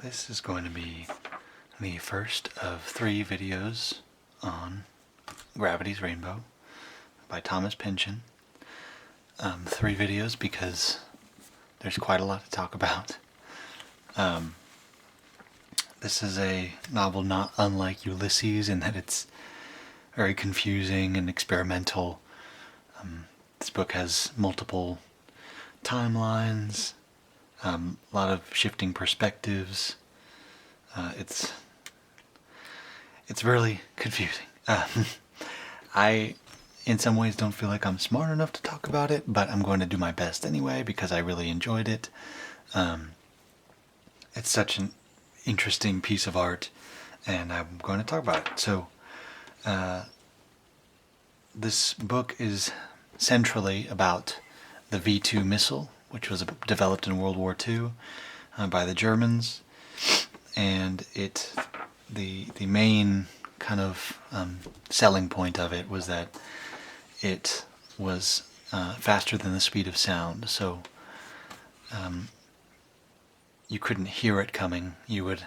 This is going to be the first of 3 videos on Gravity's Rainbow by Thomas Pynchon. 3 videos because there's quite a lot to talk about. This is a novel not unlike Ulysses in that it's very confusing and experimental. This book has multiple timelines, a lot of shifting perspectives. It's really confusing. I, in some ways, don't feel like I'm smart enough to talk about it, but I'm going to do my best anyway because I really enjoyed it. It's such an interesting piece of art, and I'm going to talk about it. So, this book is centrally about the V-2 missile, which was developed in World War II by the Germans, and the main kind of selling point of it was that it was faster than the speed of sound. So you couldn't hear it coming. You would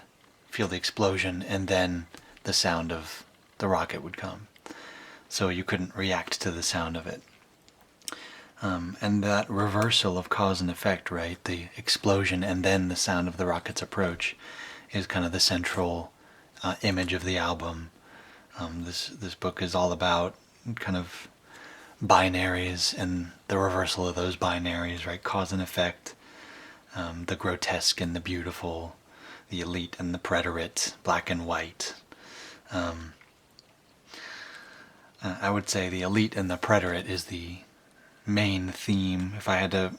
feel the explosion, and then the sound of the rocket would come. So you couldn't react to the sound of it. And that reversal of cause and effect, right, the explosion and then the sound of the rocket's approach, is kind of the central image of the album. This book is all about kind of binaries and the reversal of those binaries, right, cause and effect, the grotesque and the beautiful, the elite and the preterite, black and white. I would say the elite and the preterite is the main theme. If I had to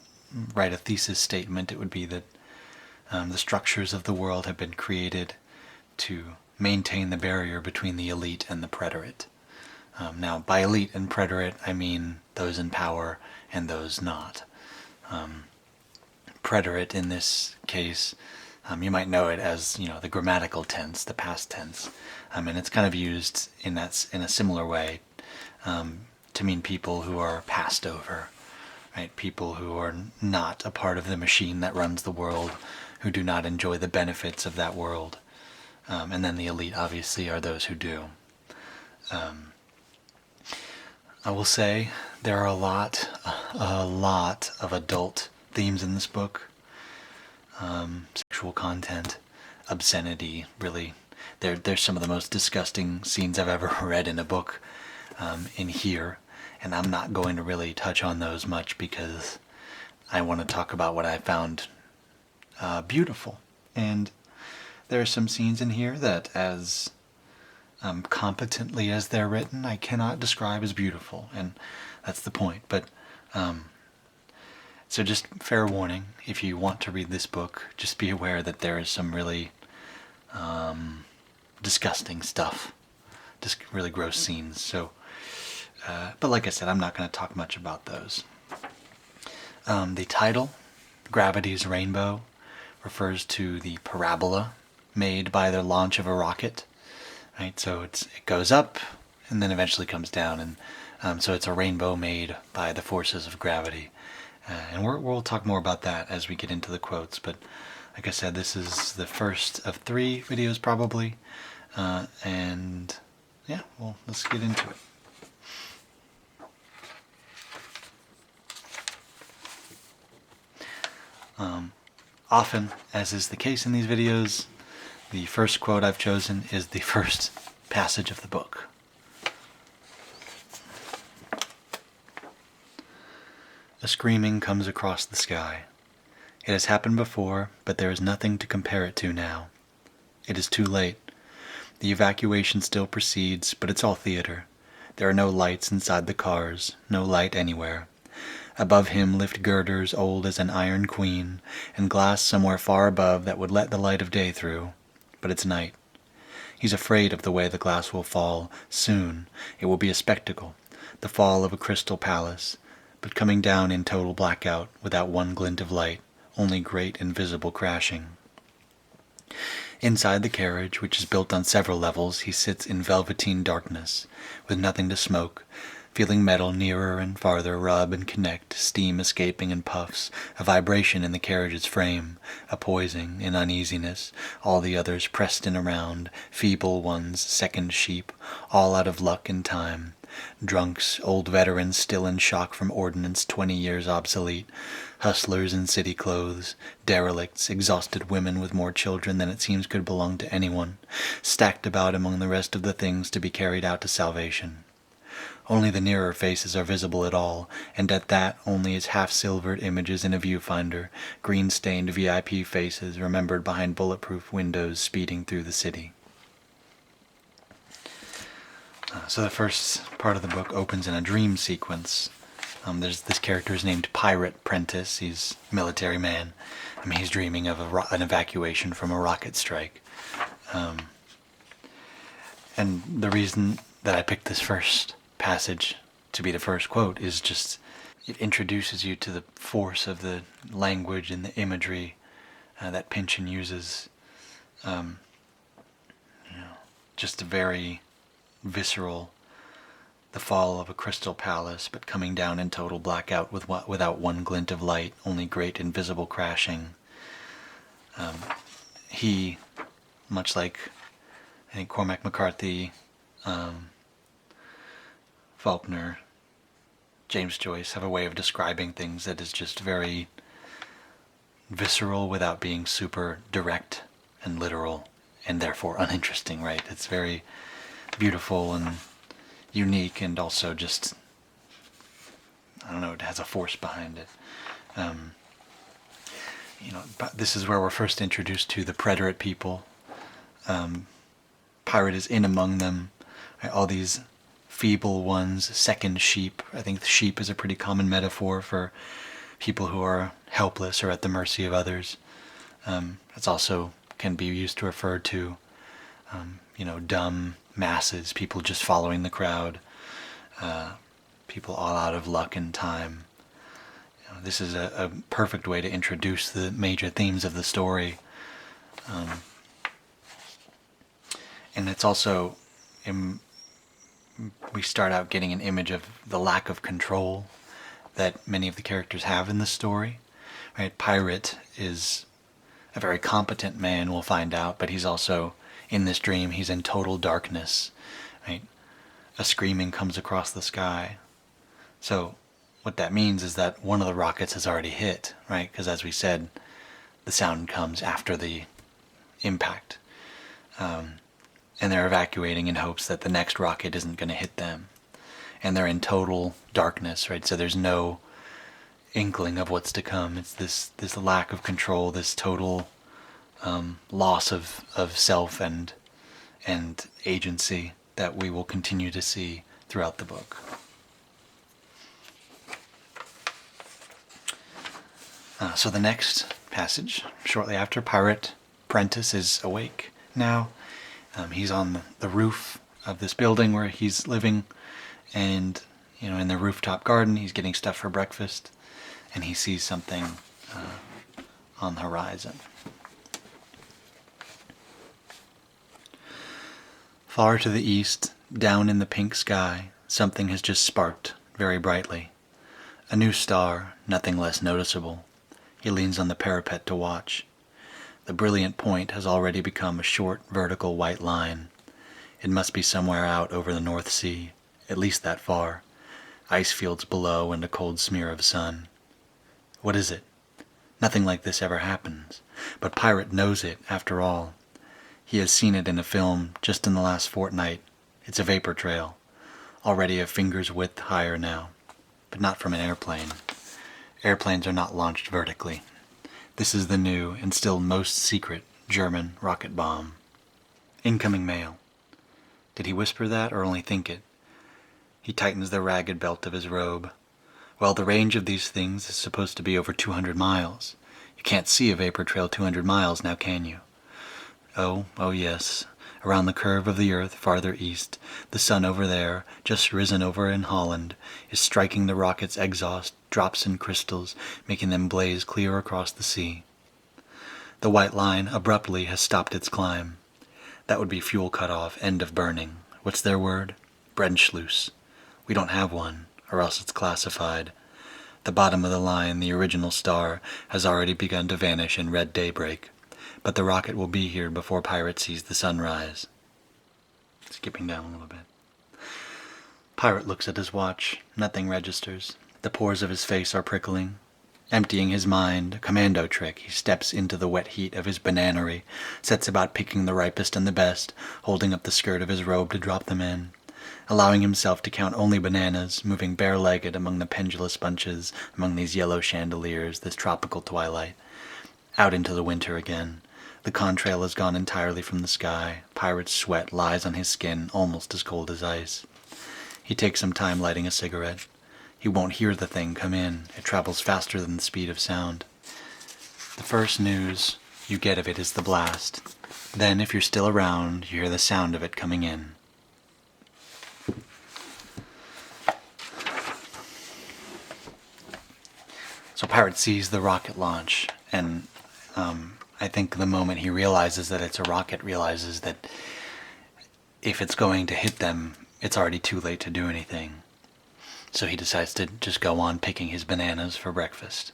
write a thesis statement, it would be that the structures of the world have been created to maintain the barrier between the elite and the preterite. Now, by elite and preterite, I mean those in power and those not. Preterite in this case, you might know it as, the grammatical tense, the past tense, and it's kind of used in a similar way to mean people who are passed over, right? People who are not a part of the machine that runs the world, who do not enjoy the benefits of that world. And then the elite, obviously, are those who do. I will say there are a lot of adult themes in this book. Sexual content, obscenity, really. There's some of the most disgusting scenes I've ever read in a book in here. And I'm not going to really touch on those much because I want to talk about what I found beautiful. And there are some scenes in here that, as competently as they're written, I cannot describe as beautiful, and that's the point. But so just fair warning, if you want to read this book, just be aware that there is some really disgusting stuff, just really gross scenes. So, but like I said, I'm not going to talk much about those. The title, Gravity's Rainbow, refers to the parabola made by the launch of a rocket, right? So it goes up and then eventually comes down, and so it's a rainbow made by the forces of gravity. And we'll talk more about that as we get into the quotes. But like I said, this is the first of 3 videos probably, and yeah, well, let's get into it. Often, as is the case in these videos, the first quote I've chosen is the first passage of the book. A screaming comes across the sky. It has happened before, but there is nothing to compare it to now. It is too late. The evacuation still proceeds, but it's all theater. There are no lights inside the cars, no light anywhere. Above him lift girders old as an iron queen, and glass somewhere far above that would let the light of day through. But it's night. He's afraid of the way the glass will fall. Soon it will be a spectacle, the fall of a crystal palace, but coming down in total blackout, without one glint of light, only great invisible crashing. Inside the carriage, which is built on several levels, he sits in velveteen darkness, with nothing to smoke, feeling metal nearer and farther rub and connect, steam escaping in puffs, a vibration in the carriage's frame, a poising in uneasiness, all the others pressed in around, feeble ones, second sheep, all out of luck and time. Drunks, old veterans still in shock from ordnance 20 years obsolete, hustlers in city clothes, derelicts, exhausted women with more children than it seems could belong to anyone, stacked about among the rest of the things to be carried out to salvation. Only the nearer faces are visible at all, and at that only as half-silvered images in a viewfinder, green-stained VIP faces remembered behind bulletproof windows speeding through the city. So the first part of the book opens in a dream sequence. There's this character is named Pirate Prentice. He's a military man. He's dreaming of an evacuation from a rocket strike. And the reason that I picked this first passage to be the first quote is just it introduces you to the force of the language and the imagery that Pynchon uses. Just a very visceral, the fall of a crystal palace, but coming down in total blackout without one glint of light, only great invisible crashing. He, much like I think Cormac McCarthy, Faulkner, James Joyce, have a way of describing things that is just very visceral without being super direct and literal and therefore uninteresting, right? It's very beautiful and unique, and also just, I don't know, it has a force behind it. But this is where we're first introduced to the preterite people. Pirate is in among them. Right? All these feeble ones, second sheep. I think the sheep is a pretty common metaphor for people who are helpless or at the mercy of others. It's also can be used to refer to, dumb masses, people just following the crowd, people all out of luck and time. This is a perfect way to introduce the major themes of the story. And it's also, we start out getting an image of the lack of control that many of the characters have in the story. Right? Pirate is a very competent man, we'll find out, but he's also, in this dream, he's in total darkness. Right? A screaming comes across the sky. So what that means is that one of the rockets has already hit, right? Because as we said, the sound comes after the impact. And they're evacuating in hopes that the next rocket isn't going to hit them. And they're in total darkness, right? So there's no inkling of what's to come. It's this lack of control, this total loss of self and agency that we will continue to see throughout the book. So the next passage, shortly after, Pirate Prentice is awake now. He's on the roof of this building where he's living, and in the rooftop garden he's getting stuff for breakfast, and he sees something on the horizon. Far to the east, down in the pink sky, something has just sparked very brightly. A new star, nothing less noticeable. He leans on the parapet to watch. The brilliant point has already become a short, vertical white line. It must be somewhere out over the North Sea, at least that far. Ice fields below and a cold smear of sun. What is it? Nothing like this ever happens. But Pirate knows it, after all. He has seen it in a film just in the last fortnight. It's a vapor trail, already a finger's width higher now, but not from an airplane. Airplanes are not launched vertically. This is the new and still most secret German rocket bomb. Incoming mail. Did he whisper that or only think it? He tightens the ragged belt of his robe. Well, the range of these things is supposed to be over 200 miles. You can't see a vapor trail 200 miles now, can you? Oh yes. Around the curve of the earth farther east, the sun over there, just risen over in Holland, is striking the rocket's exhaust, drops and crystals, making them blaze clear across the sea. The white line abruptly has stopped its climb. That would be fuel cut off, end of burning. What's their word? Brennschluss. We don't have one, or else it's classified. The bottom of the line, the original star, has already begun to vanish in red daybreak, but the rocket will be here before Pirate sees the sunrise. Skipping down a little bit. Pirate looks at his watch. Nothing registers. The pores of his face are prickling. Emptying his mind, a commando trick, he steps into the wet heat of his bananery, sets about picking the ripest and the best, holding up the skirt of his robe to drop them in, allowing himself to count only bananas, moving bare-legged among the pendulous bunches, among these yellow chandeliers, this tropical twilight. Out into the winter again. The contrail has gone entirely from the sky. Pirate's sweat lies on his skin, almost as cold as ice. He takes some time lighting a cigarette. He won't hear the thing come in. It travels faster than the speed of sound. The first news you get of it is the blast. Then, if you're still around, you hear the sound of it coming in. So Pirate sees the rocket launch, and I think the moment he realizes that it's a rocket, realizes that if it's going to hit them, it's already too late to do anything. So he decides to just go on picking his bananas for breakfast.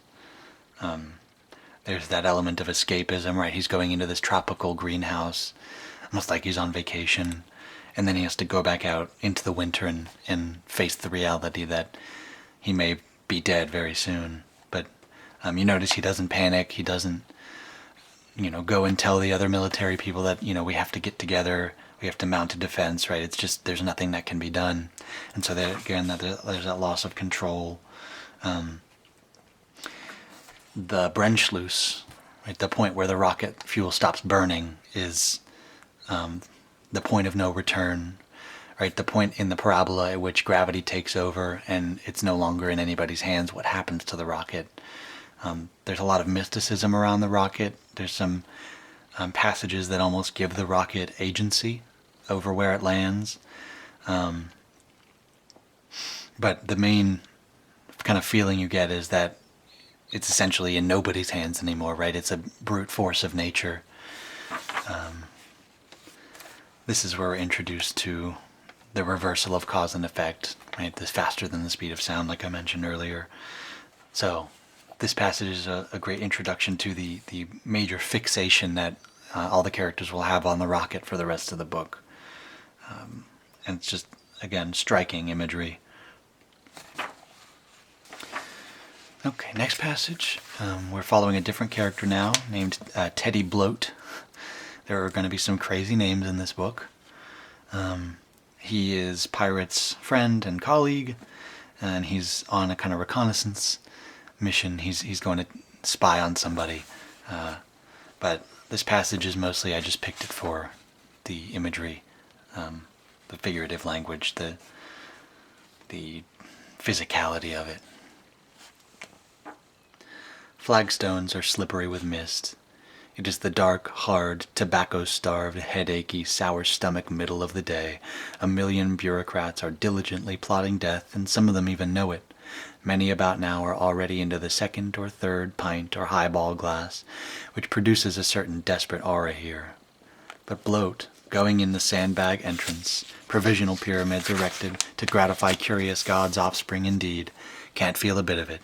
There's that element of escapism, right? He's going into this tropical greenhouse, almost like he's on vacation, and then he has to go back out into the winter and face the reality that he may be dead very soon. But you notice he doesn't panic. He doesn't, go and tell the other military people that, we have to get together. We have to mount a defense, right? It's just, there's nothing that can be done. And so there, again, there's that loss of control. The Brennschluss, right, the point where the rocket fuel stops burning, is the point of no return, right? The point in the parabola at which gravity takes over and it's no longer in anybody's hands what happens to the rocket. There's a lot of mysticism around the rocket. There's some passages that almost give the rocket agency over where it lands. But the main kind of feeling you get is that it's essentially in nobody's hands anymore, right? It's a brute force of nature. This is where we're introduced to the reversal of cause and effect, right? This faster than the speed of sound, like I mentioned earlier. So this passage is a great introduction to the major fixation that all the characters will have on the rocket for the rest of the book. And it's just, again, striking imagery. Okay, next passage. We're following a different character now, named Teddy Bloat. There are going to be some crazy names in this book. He is Pirate's friend and colleague, and he's on a kind of reconnaissance mission. He's going to spy on somebody. But this passage is mostly, I just picked it for the imagery, the figurative language, the physicality of it. Flagstones are slippery with mist. It is the dark, hard, tobacco-starved, headachy, sour-stomach middle of the day. A million bureaucrats are diligently plotting death, and some of them even know it. Many about now are already into the second or third pint or highball glass, which produces a certain desperate aura here. But Bloat, going in the sandbag entrance, provisional pyramids erected to gratify curious gods' offspring indeed, can't feel a bit of it.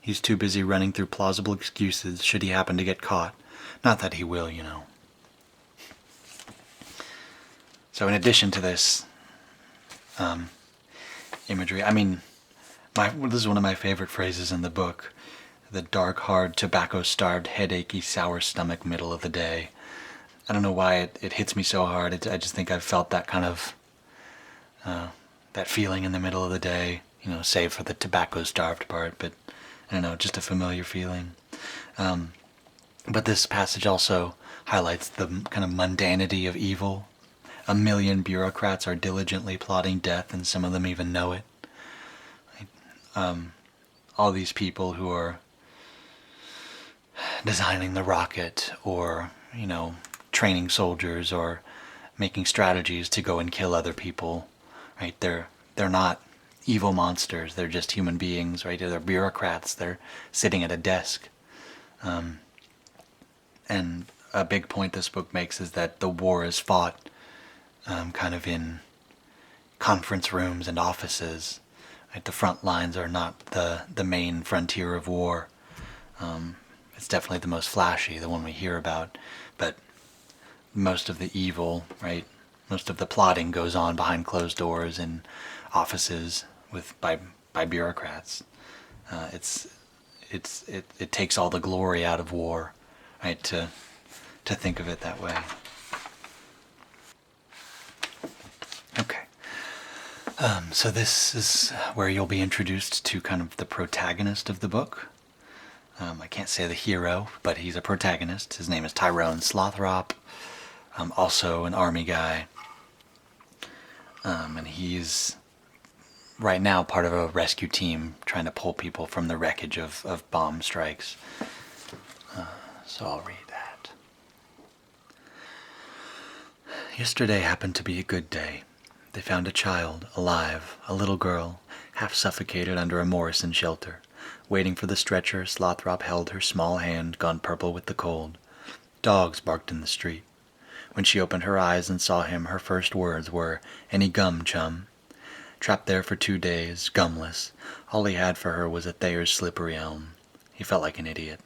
He's too busy running through plausible excuses should he happen to get caught. Not that he will, So in addition to this imagery, this is one of my favorite phrases in the book. The dark, hard, tobacco-starved, headachy, sour stomach middle of the day. I don't know why it hits me so hard. I just think I've felt that kind of, that feeling in the middle of the day, save for the tobacco-starved part, but I don't know, just a familiar feeling. But this passage also highlights the kind of mundanity of evil. A million bureaucrats are diligently plotting death, and some of them even know it. All these people who are designing the rocket, or, training soldiers, or making strategies to go and kill other people, right? They're not evil monsters. They're just human beings, right? They're bureaucrats. They're sitting at a desk. And a big point this book makes is that the war is fought kind of in conference rooms and offices. Right? The front lines are not the main frontier of war. It's definitely the most flashy, the one we hear about, but most of the evil, right? Most of the plotting goes on behind closed doors in offices by bureaucrats. It takes all the glory out of war, right? To think of it that way. Okay. So this is where you'll be introduced to kind of the protagonist of the book. I can't say the hero, but he's a protagonist. His name is Tyrone Slothrop, also an army guy. And he's right now part of a rescue team trying to pull people from the wreckage of bomb strikes. So I'll read that. Yesterday happened to be a good day. They found a child, alive, a little girl, half suffocated under a Morrison shelter. Waiting for the stretcher, Slothrop held her small hand, gone purple with the cold. Dogs barked in the street. When she opened her eyes and saw him, her first words were, "Any gum, chum?" Trapped there for 2 days, gumless, all he had for her was a Thayer's slippery elm. He felt like an idiot.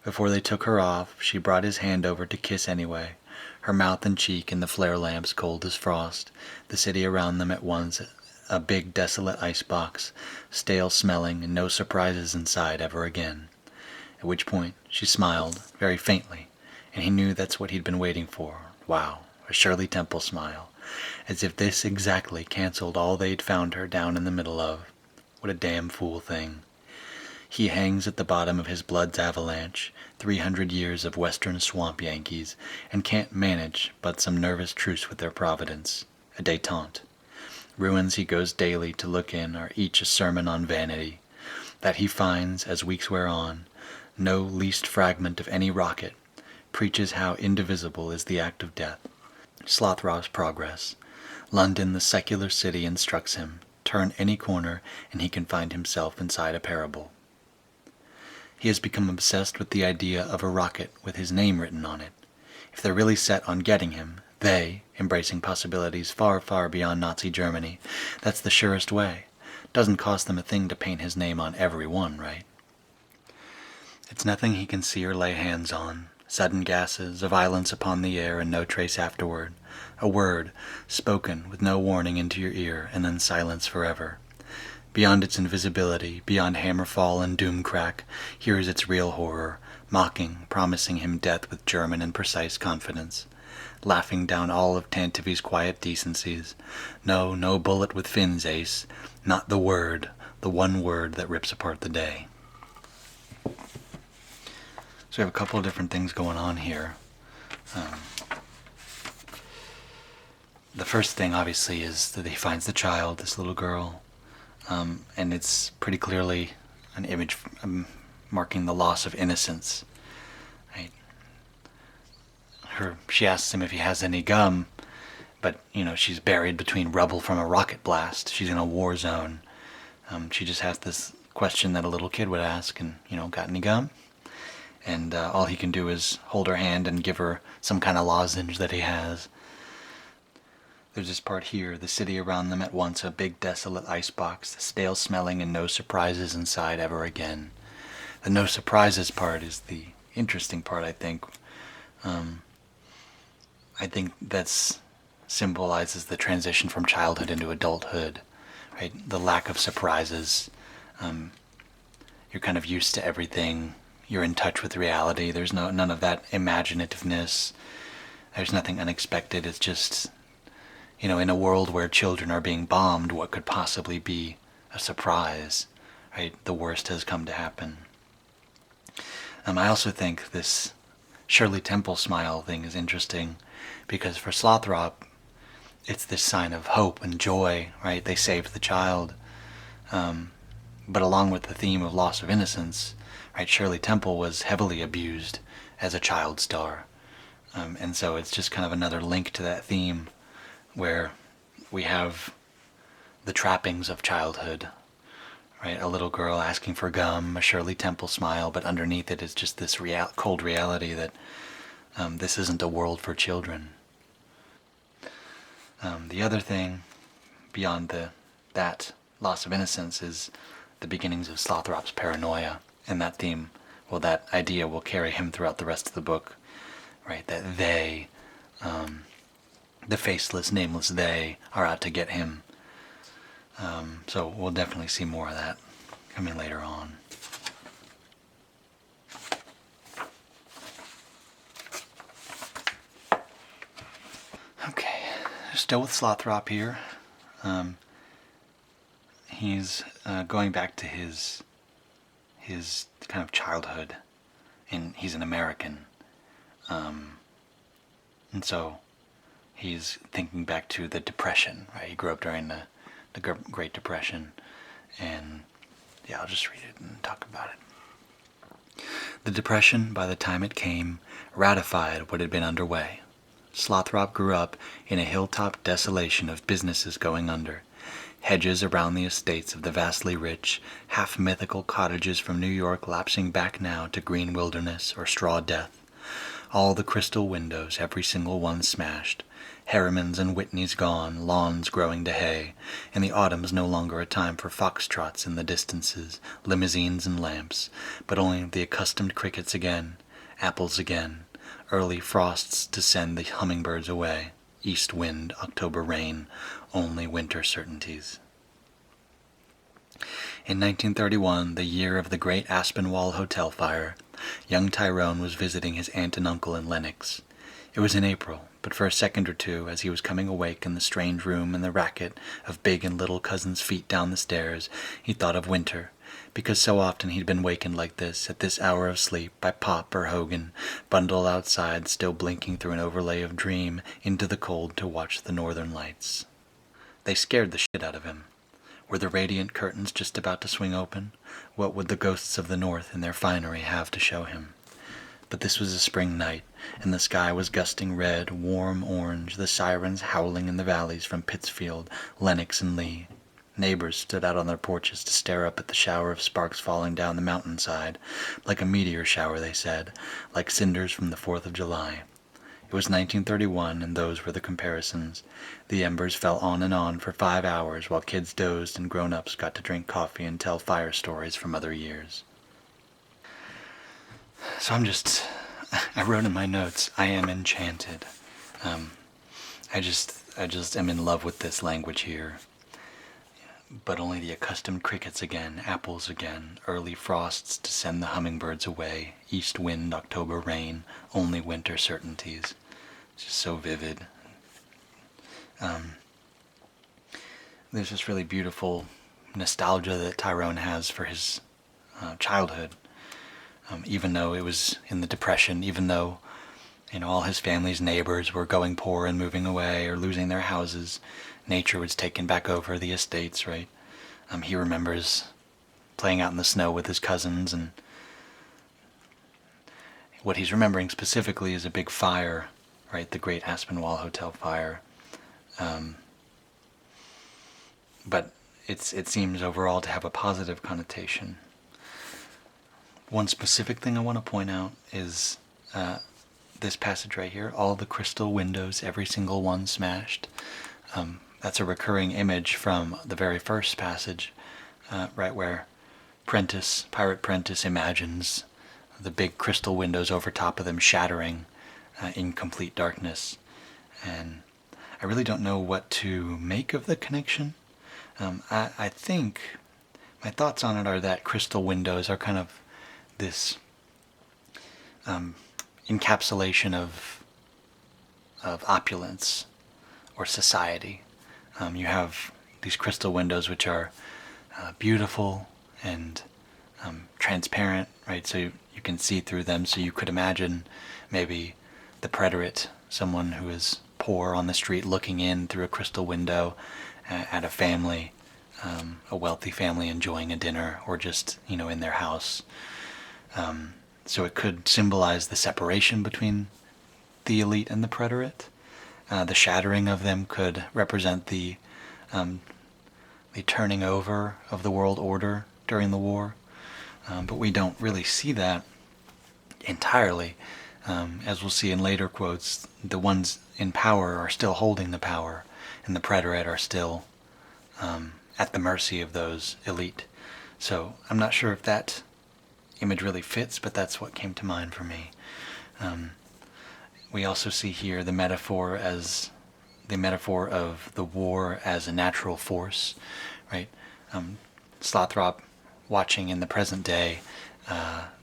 Before they took her off, she brought his hand over to kiss anyway, her mouth and cheek in the flare lamps cold as frost, the city around them at once a big desolate icebox, stale smelling and no surprises inside ever again. At which point she smiled, very faintly, and he knew that's what he'd been waiting for. Wow, a Shirley Temple smile, as if this exactly canceled all they'd found her down in the middle of. What a damn fool thing. He hangs at the bottom of his blood's avalanche, 300 years of western swamp Yankees, and can't manage but some nervous truce with their providence, a détente. Ruins he goes daily to look in are each a sermon on vanity, that he finds, as weeks wear on, no least fragment of any rocket, preaches how indivisible is the act of death. Slothrop's progress. London, the secular city, instructs him. Turn any corner, and he can find himself inside a parable. He has become obsessed with the idea of a rocket with his name written on it. If they're really set on getting him, they, embracing possibilities far, far beyond Nazi Germany, that's the surest way. Doesn't cost them a thing to paint his name on every one, right? It's nothing he can see or lay hands on. Sudden gases, a violence upon the air, and no trace afterward. A word, spoken with no warning into your ear, and then silence forever. Beyond its invisibility, beyond hammerfall and doom-crack, here is its real horror, mocking, promising him death with German and precise confidence. Laughing down all of Tantivy's quiet decencies. No bullet with fins, Ace. Not the word, the one word that rips apart the day. So we have a couple of different things going on here. The first thing, obviously, is that he finds the child, this little girl, and it's pretty clearly an image marking the loss of innocence. Right? She asks him if he has any gum, but she's buried between rubble from a rocket blast. She's in a war zone. She just has this question that a little kid would ask, and got any gum? And all he can do is hold her hand and give her some kind of lozenge that he has. There's this part here, the city around them at once a big desolate icebox, stale smelling and no surprises inside ever again. The no surprises part is the interesting part, I think. I think that's symbolizes the transition from childhood into adulthood, right? The lack of surprises. You're kind of used to everything. You're in touch with reality. There's none of that imaginativeness. There's nothing unexpected. It's just, in a world where children are being bombed, what could possibly be a surprise, right? The worst has come to happen. I also think this Shirley Temple smile thing is interesting because for Slothrop, it's this sign of hope and joy, right? They saved the child. But along with the theme of loss of innocence, right, Shirley Temple was heavily abused as a child star. And so it's just kind of another link to that theme where we have the trappings of childhood, right? A little girl asking for gum, a Shirley Temple smile, but underneath it is just this cold reality that this isn't a world for children. The other thing, beyond that loss of innocence is the beginnings of Slothrop's paranoia, and that theme, well, that idea will carry him throughout the rest of the book, right? That they, the faceless, nameless they, are out to get him. So we'll definitely see more of that coming later on. Okay, still with Slothrop here. He's going back to his kind of childhood, and he's an American, and so he's thinking back to the Depression. Right, he grew up during the Great Depression, and yeah, I'll just read it and talk about it. The Depression, by the time it came, ratified what had been underway. Slothrop grew up in a hilltop desolation of businesses going under, hedges around the estates of the vastly rich, half-mythical cottages from New York lapsing back now to green wilderness or straw death. All the crystal windows, every single one smashed, Harrimans and Whitneys gone, lawns growing to hay, and the autumn's no longer a time for foxtrots in the distances, limousines and lamps, but only the accustomed crickets again, apples again, early frosts to send the hummingbirds away, east wind, October rain, only winter certainties. In 1931, the year of the great Aspinwall Hotel fire, young Tyrone was visiting his aunt and uncle in Lenox. It was in April, but for a second or two, as he was coming awake in the strange room and the racket of big and little cousins' feet down the stairs, he thought of winter, because so often he'd been wakened like this, at this hour of sleep, by Pop or Hogan, bundled outside, still blinking through an overlay of dream, into the cold to watch the northern lights. They scared the shit out of him. Were the radiant curtains just about to swing open? What would the ghosts of the north in their finery have to show him? But this was a spring night, and the sky was gusting red, warm orange, the sirens howling in the valleys from Pittsfield, Lenox, and Lee. Neighbors stood out on their porches to stare up at the shower of sparks falling down the mountainside, like a meteor shower, they said, like cinders from the 4th of July. It was 1931, and those were the comparisons. The embers fell on for 5 hours, while kids dozed and grown-ups got to drink coffee and tell fire stories from other years. So I wrote in my notes, I am enchanted. I just am in love with this language here. But only the accustomed crickets again, apples again, early frosts to send the hummingbirds away, east wind, October rain, only winter certainties. It's just so vivid. There's this really beautiful nostalgia that Tyrone has for his childhood. Even though it was in the Depression, even though all his family's neighbors were going poor and moving away or losing their houses, nature was taking back over the estates, right? He remembers playing out in the snow with his cousins, and what he's remembering specifically is a big fire, right? The Great Aspinwall Hotel fire. But it seems overall to have a positive connotation. One specific thing I want to point out is this passage right here, all the crystal windows, every single one smashed. That's a recurring image from the very first passage, right where Pirate Prentice imagines the big crystal windows over top of them shattering in complete darkness. And I really don't know what to make of the connection. I think my thoughts on it are that crystal windows are kind of this encapsulation of opulence or society. You have these crystal windows which are beautiful and transparent, right? So you can see through them. So you could imagine maybe the preterite, someone who is poor on the street looking in through a crystal window at a family, a wealthy family enjoying a dinner, or just in their house. So it could symbolize the separation between the elite and the preterite. The shattering of them could represent the turning over of the world order during the war. But we don't really see that entirely. As we'll see in later quotes, the ones in power are still holding the power, and the preterite are still at the mercy of those elite. So I'm not sure if that image really fits, but that's what came to mind for me. We also see here the metaphor of the war as a natural force, right? Slothrop, watching in the present day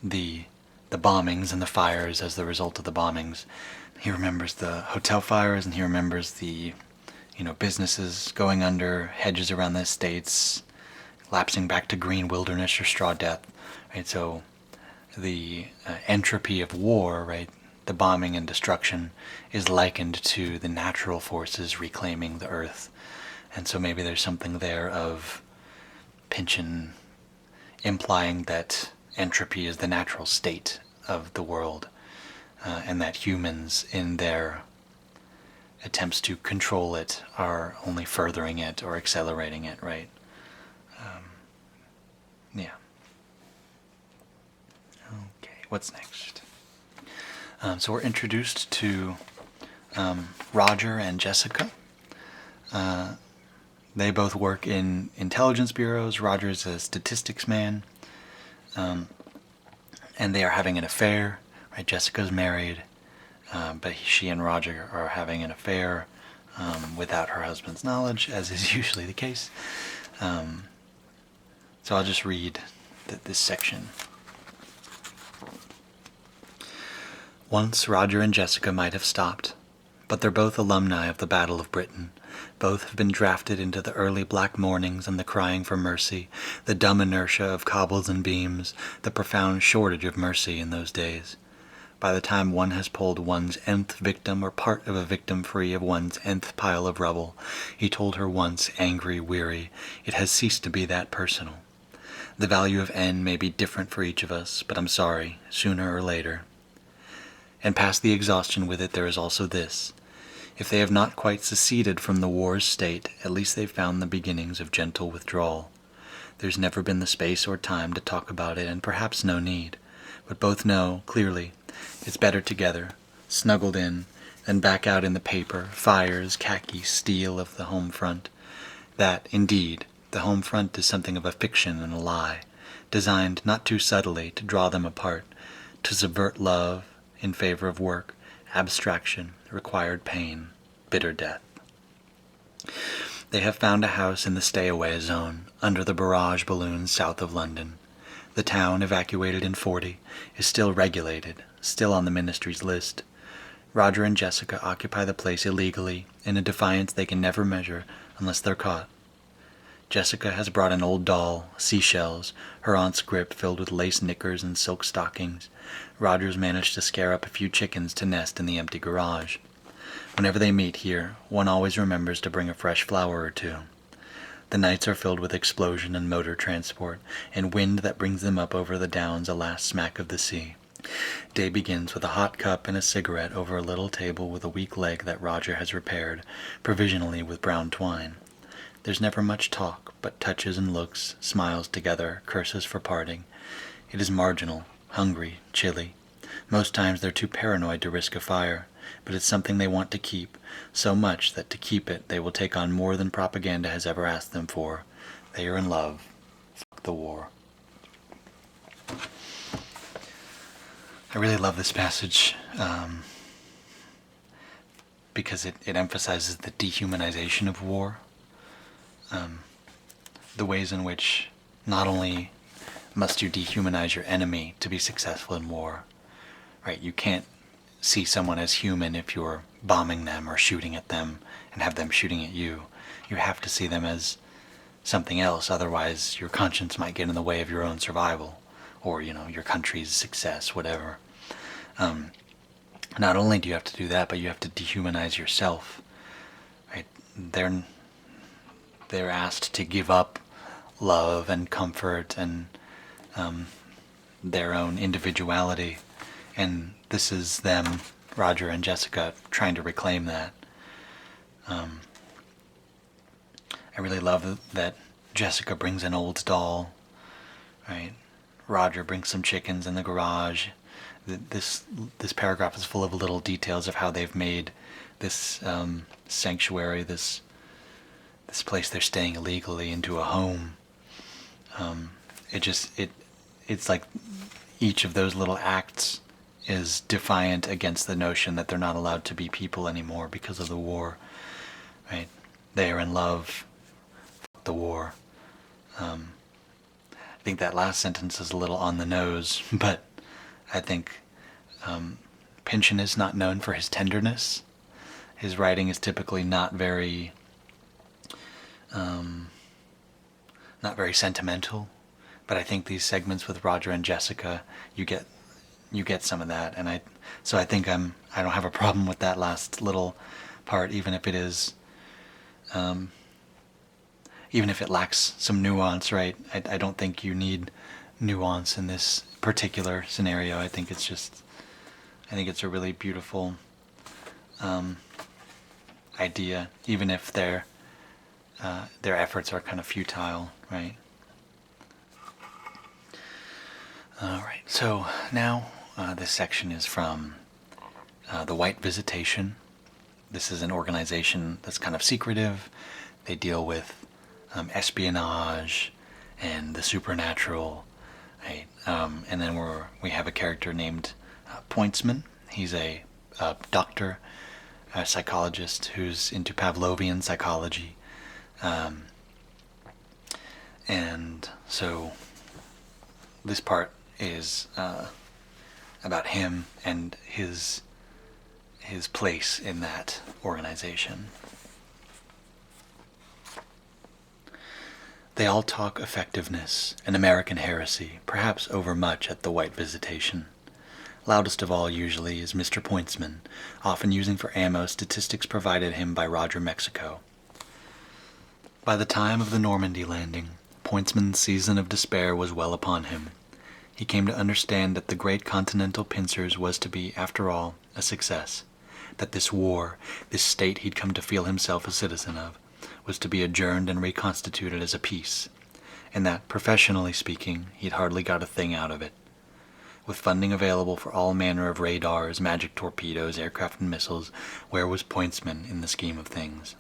the bombings and the fires as the result of the bombings, he remembers the hotel fires, and he remembers the businesses going under, hedges around the estates lapsing back to green wilderness or straw death, right? So the entropy of war, right, the bombing and destruction, is likened to the natural forces reclaiming the earth. And so maybe there's something there of Pynchon implying that entropy is the natural state of the world, and that humans, in their attempts to control it, are only furthering it or accelerating it, right? Yeah. Okay, what's next? So we're introduced to Roger and Jessica. They both work in intelligence bureaus. Roger's a statistics man, and they are having an affair. Right? Jessica's married, but she and Roger are having an affair without her husband's knowledge, as is usually the case. So I'll just read this section. Once Roger and Jessica might have stopped, but they're both alumni of the Battle of Britain. Both have been drafted into the early black mornings and the crying for mercy, the dumb inertia of cobbles and beams, the profound shortage of mercy in those days. By the time one has pulled one's nth victim or part of a victim free of one's nth pile of rubble, he told her once, angry, weary, it has ceased to be that personal. The value of N may be different for each of us, but I'm sorry, sooner or later. And past the exhaustion with it there is also this. If they have not quite seceded from the war's state, at least they've found the beginnings of gentle withdrawal. There's never been the space or time to talk about it, and perhaps no need. But both know, clearly, it's better together, snuggled in, than back out in the paper, fires, khaki, steel of the home front. That, indeed, the home front is something of a fiction and a lie, designed not too subtly to draw them apart, to subvert love in favor of work, abstraction, required pain, bitter death. They have found a house in the stay-away zone, under the barrage balloons south of London. The town, evacuated in '40, is still regulated, still on the ministry's list. Roger and Jessica occupy the place illegally, in a defiance they can never measure unless they're caught. Jessica has brought an old doll, seashells, her aunt's grip filled with lace knickers and silk stockings. Roger's managed to scare up a few chickens to nest in the empty garage. Whenever they meet here, one always remembers to bring a fresh flower or two. The nights are filled with explosion and motor transport, and wind that brings them up over the downs a last smack of the sea. Day begins with a hot cup and a cigarette over a little table with a weak leg that Roger has repaired, provisionally with brown twine. There's never much talk, but touches and looks, smiles together, curses for parting. It is marginal, hungry, chilly. Most times they're too paranoid to risk a fire, but it's something they want to keep, so much that to keep it they will take on more than propaganda has ever asked them for. They are in love. Fuck the war. I really love this passage because it emphasizes the dehumanization of war. The ways in which not only must you dehumanize your enemy to be successful in war, right? You can't see someone as human if you're bombing them or shooting at them and have them shooting at you. You have to see them as something else, otherwise your conscience might get in the way of your own survival or, your country's success, whatever. Not only do you have to do that, but you have to dehumanize yourself, right? They're asked to give up love and comfort and their own individuality, and this is them, Roger and Jessica, trying to reclaim that. I really love that Jessica brings an old doll, right? Roger brings some chickens in the garage. This paragraph is full of little details of how they've made this sanctuary, this this place they're staying illegally into a home. It's like each of those little acts is defiant against the notion that they're not allowed to be people anymore because of the war. Right? They are in love. Fuck the war. I think that last sentence is a little on the nose, but I think Pynchon is not known for his tenderness. His writing is typically not very sentimental, but I think these segments with Roger and Jessica, you get some of that, and I think I don't have a problem with that last little part, even if it is, even if it lacks some nuance, right? I don't think you need nuance in this particular scenario. I think it's a really beautiful idea, even if their efforts are kind of futile, right? Alright, so now this section is from The White Visitation. This is an organization that's kind of secretive. They deal with espionage and the supernatural, right? And then we have a character named Pointsman. He's a doctor, a psychologist who's into Pavlovian psychology. And so this part is about him and his place in that organization. They all talk effectiveness, an American heresy, perhaps overmuch at the White Visitation. Loudest of all usually is Mr. Pointsman, often using for ammo statistics provided him by Roger Mexico. By the time of the Normandy landing, Pointsman's season of despair was well upon him. He came to understand that the great continental pincers was to be, after all, a success, that this war, this state he'd come to feel himself a citizen of, was to be adjourned and reconstituted as a peace, and that, professionally speaking, he'd hardly got a thing out of it. With funding available for all manner of radars, magic torpedoes, aircraft and missiles, where was Pointsman in the scheme of things?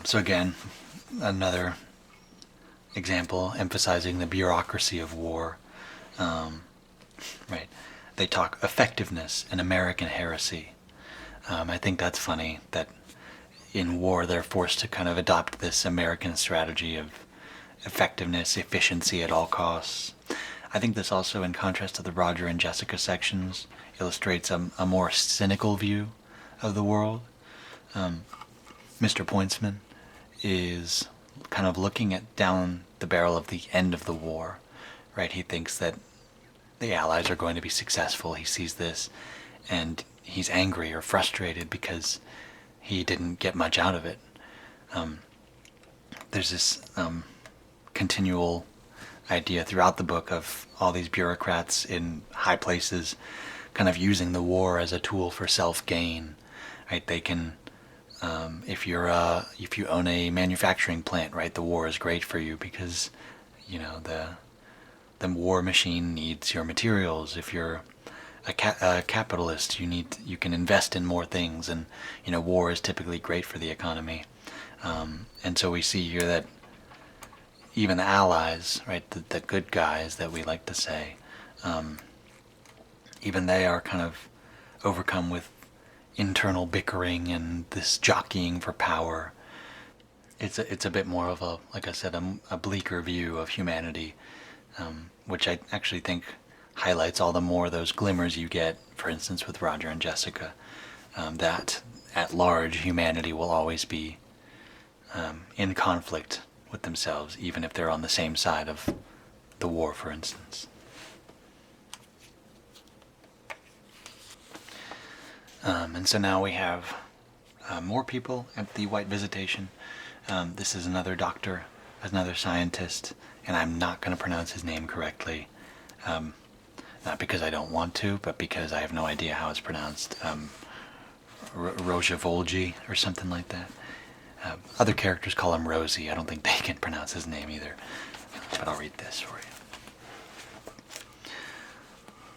So again, another example emphasizing the bureaucracy of war. Right? They talk effectiveness, an American heresy. I think that's funny that in war they're forced to kind of adopt this American strategy of effectiveness, efficiency at all costs. I think this also, in contrast to the Roger and Jessica sections, illustrates a more cynical view of the world. Mr. Pointsman is kind of looking at down the barrel of the end of the war, right? He thinks that the Allies are going to be successful. He sees this, and he's angry or frustrated because he didn't get much out of it. There's this continual idea throughout the book of all these bureaucrats in high places kind of using the war as a tool for self-gain, right? They can, if you own a manufacturing plant, right, the war is great for you because, you know, the war machine needs your materials. If you're a capitalist, you can invest in more things, and you know, war is typically great for the economy. And so we see here that even the Allies, right, the good guys that we like to say, even they are kind of overcome with internal bickering and this jockeying for power. It's a bit more of a, like I said, a bleaker view of humanity, which I actually think highlights all the more those glimmers you get, for instance, with Roger and Jessica, that at large humanity will always be in conflict with themselves, even if they're on the same side of the war, for instance. And so now we have more people at the White Visitation. This is another doctor, another scientist, and I'm not going to pronounce his name correctly. Not because I don't want to, but because I have no idea how it's pronounced. Rojavolji or something like that. Other characters call him Rosie. I don't think they can pronounce his name either. But I'll read this for you.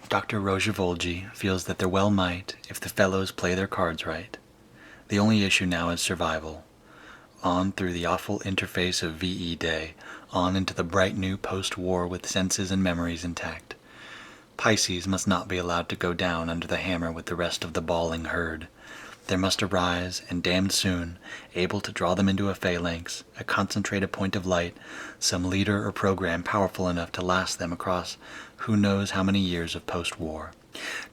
Dr. Rojavolji feels that there well might, if the fellows play their cards right. The only issue now is survival. On through the awful interface of VE Day, on into the bright new post-war with senses and memories intact. Pisces must not be allowed to go down under the hammer with the rest of the bawling herd. There must arise, and damned soon, able to draw them into a phalanx, a concentrated point of light, some leader or program powerful enough to last them across who knows how many years of post-war.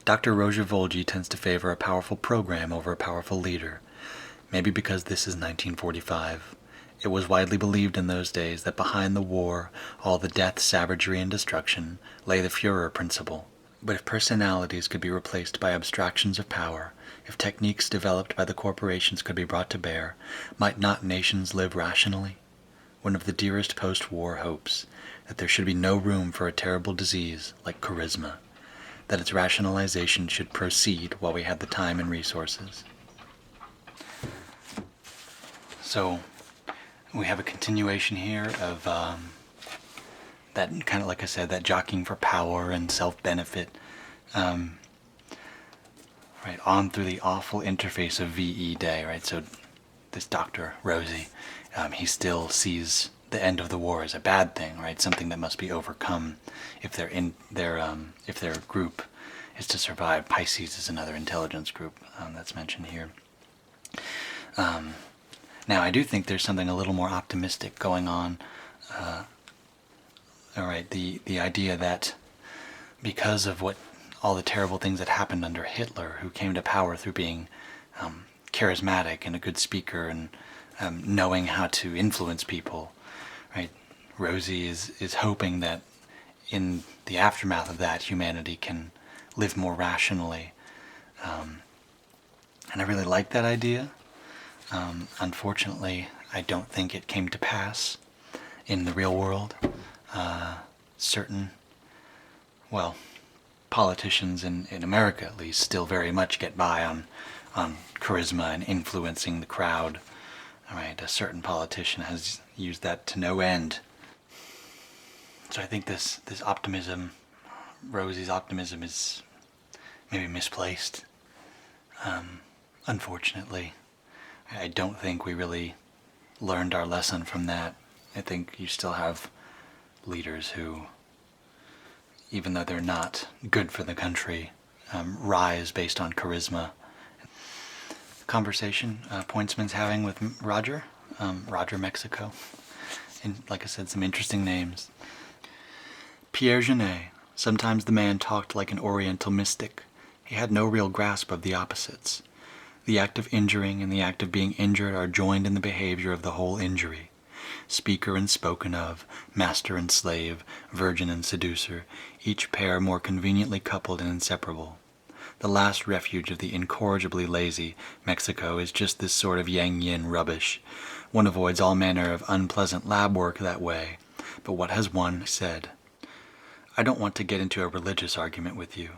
Dr. Roger Volgi tends to favor a powerful program over a powerful leader. Maybe because this is 1945. It was widely believed in those days that behind the war, all the death, savagery, and destruction, lay the Führer principle. But if personalities could be replaced by abstractions of power, if techniques developed by the corporations could be brought to bear, might not nations live rationally? One of the dearest post-war hopes, that there should be no room for a terrible disease like charisma, that its rationalization should proceed while we had the time and resources. So, we have a continuation here of that kind of, like I said, that jockeying for power and self-benefit, right, on through the awful interface of VE Day, right? So, this Dr. Rosie, he still sees the end of the war as a bad thing, right? Something that must be overcome if they're in if their group is to survive. Pisces is another intelligence group that's mentioned here. Now, I do think there's something a little more optimistic going on. All right, the idea that because of all the terrible things that happened under Hitler, who came to power through being charismatic and a good speaker and knowing how to influence people, right? Rosie is hoping that in the aftermath of that, humanity can live more rationally. And I really like that idea. Unfortunately, I don't think it came to pass in the real world. Certain, well, politicians in America at least still very much get by on charisma and influencing the crowd. All right, a certain politician has used that to no end. So I think this optimism, Rosie's optimism, is maybe misplaced. Unfortunately, I don't think we really learned our lesson from that. I think you still have leaders who, even though they're not good for the country, rise based on charisma. Conversation Pointsman's having with Roger, Roger Mexico, and like I said, some interesting names. Pierre Genet. Sometimes the man talked like an oriental mystic. He had no real grasp of the opposites. The act of injuring and the act of being injured are joined in the behavior of the whole injury. Speaker and spoken of, master and slave, virgin and seducer, each pair more conveniently coupled and inseparable. The last refuge of the incorrigibly lazy, Mexico, is just this sort of yang-yin rubbish. One avoids all manner of unpleasant lab work that way. But what has one said? I don't want to get into a religious argument with you.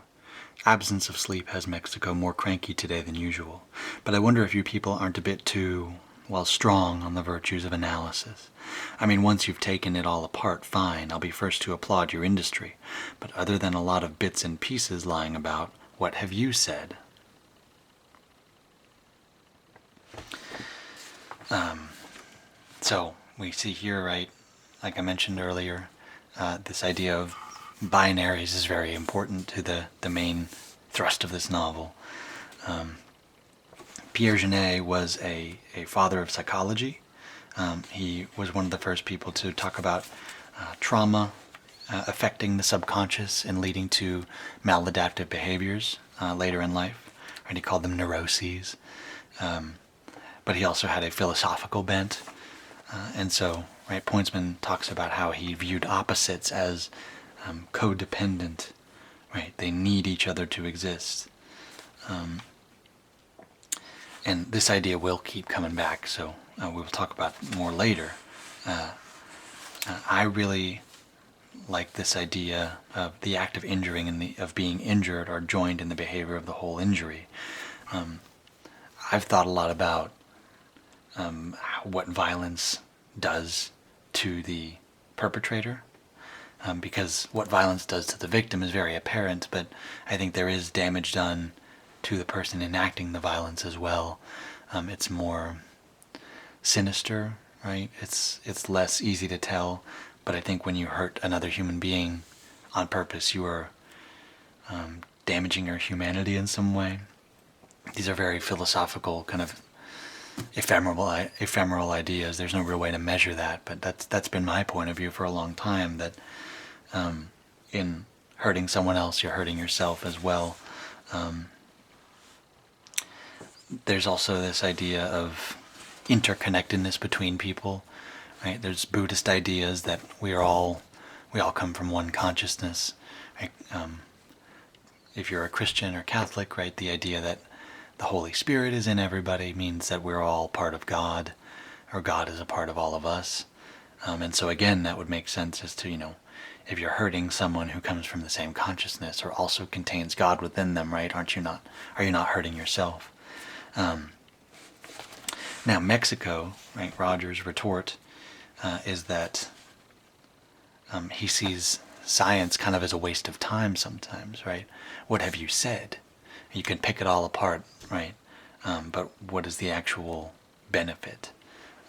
Absence of sleep has Mexico more cranky today than usual, but I wonder if you people aren't a bit too, well, strong on the virtues of analysis. I mean, once you've taken it all apart, fine, I'll be first to applaud your industry, but other than a lot of bits and pieces lying about, what have you said? So, we see here, right, like I mentioned earlier, this idea of binaries is very important to the main thrust of this novel. Pierre Genet was a father of psychology. He was one of the first people to talk about trauma affecting the subconscious and leading to maladaptive behaviors later in life. Right? He called them neuroses. But he also had a philosophical bent. And so, right, Pointsman talks about how he viewed opposites as codependent, right? They need each other to exist. And this idea will keep coming back, so we will talk about it more later. I really like this idea of the act of injuring and of being injured are joined in the behavior of the whole injury. I've thought a lot about what violence does to the perpetrator. Because what violence does to the victim is very apparent, but I think there is damage done to the person enacting the violence as well. it's more sinister, right? It's less easy to tell, but I think when you hurt another human being on purpose, you are damaging your humanity in some way. These are very philosophical, kind of ephemeral ideas. There's no real way to measure that, but that's been my point of view for a long time. That in hurting someone else, you're hurting yourself as well. There's also this idea of interconnectedness between people, right? There's Buddhist ideas that we all come from one consciousness, right? If you're a Christian or Catholic, right, the idea that the Holy Spirit is in everybody means that we're all part of God, or God is a part of all of us. And so again, that would make sense as to, if you're hurting someone who comes from the same consciousness or also contains God within them, right? Are you not hurting yourself? Now, Mexico, right, Roger's retort is that he sees science kind of as a waste of time sometimes, right? What have you said? You can pick it all apart, right? But what is the actual benefit?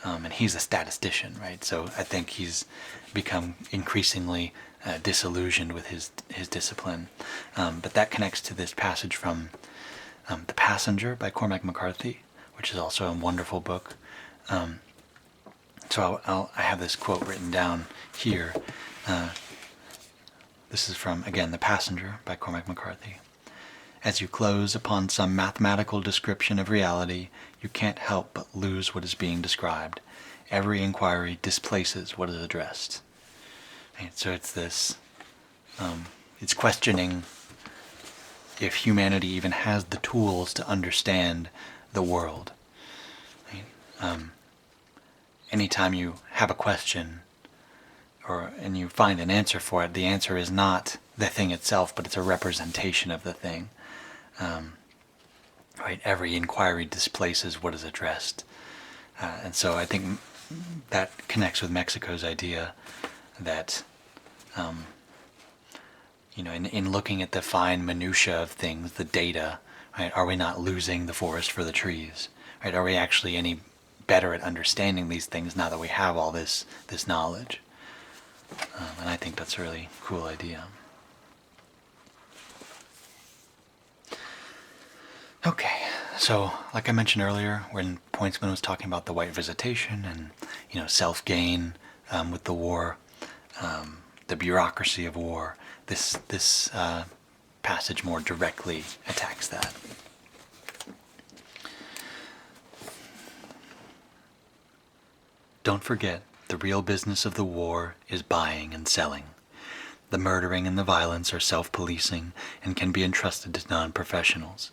And he's a statistician, right? So I think he's become increasingly disillusioned with his discipline. But that connects to this passage from The Passenger by Cormac McCarthy, which is also a wonderful book. So I have this quote written down here. This is from, again, The Passenger by Cormac McCarthy. As you close upon some mathematical description of reality, you can't help but lose what is being described. Every inquiry displaces what is addressed. Right, so it's this, it's questioning if humanity even has the tools to understand the world. Right? Anytime you have a question and you find an answer for it, the answer is not the thing itself, but it's a representation of the thing. Right? Every inquiry displaces what is addressed. And so I think that connects with Mexico's idea that, in looking at the fine minutiae of things, the data, right, are we not losing the forest for the trees? Right? Are we actually any better at understanding these things now that we have all this knowledge? And I think that's a really cool idea. Okay, so like I mentioned earlier, when Pointsman was talking about the white visitation and self-gain with the war, the bureaucracy of war, this passage more directly attacks that. Don't forget, the real business of the war is buying and selling. The murdering and the violence are self-policing and can be entrusted to non-professionals.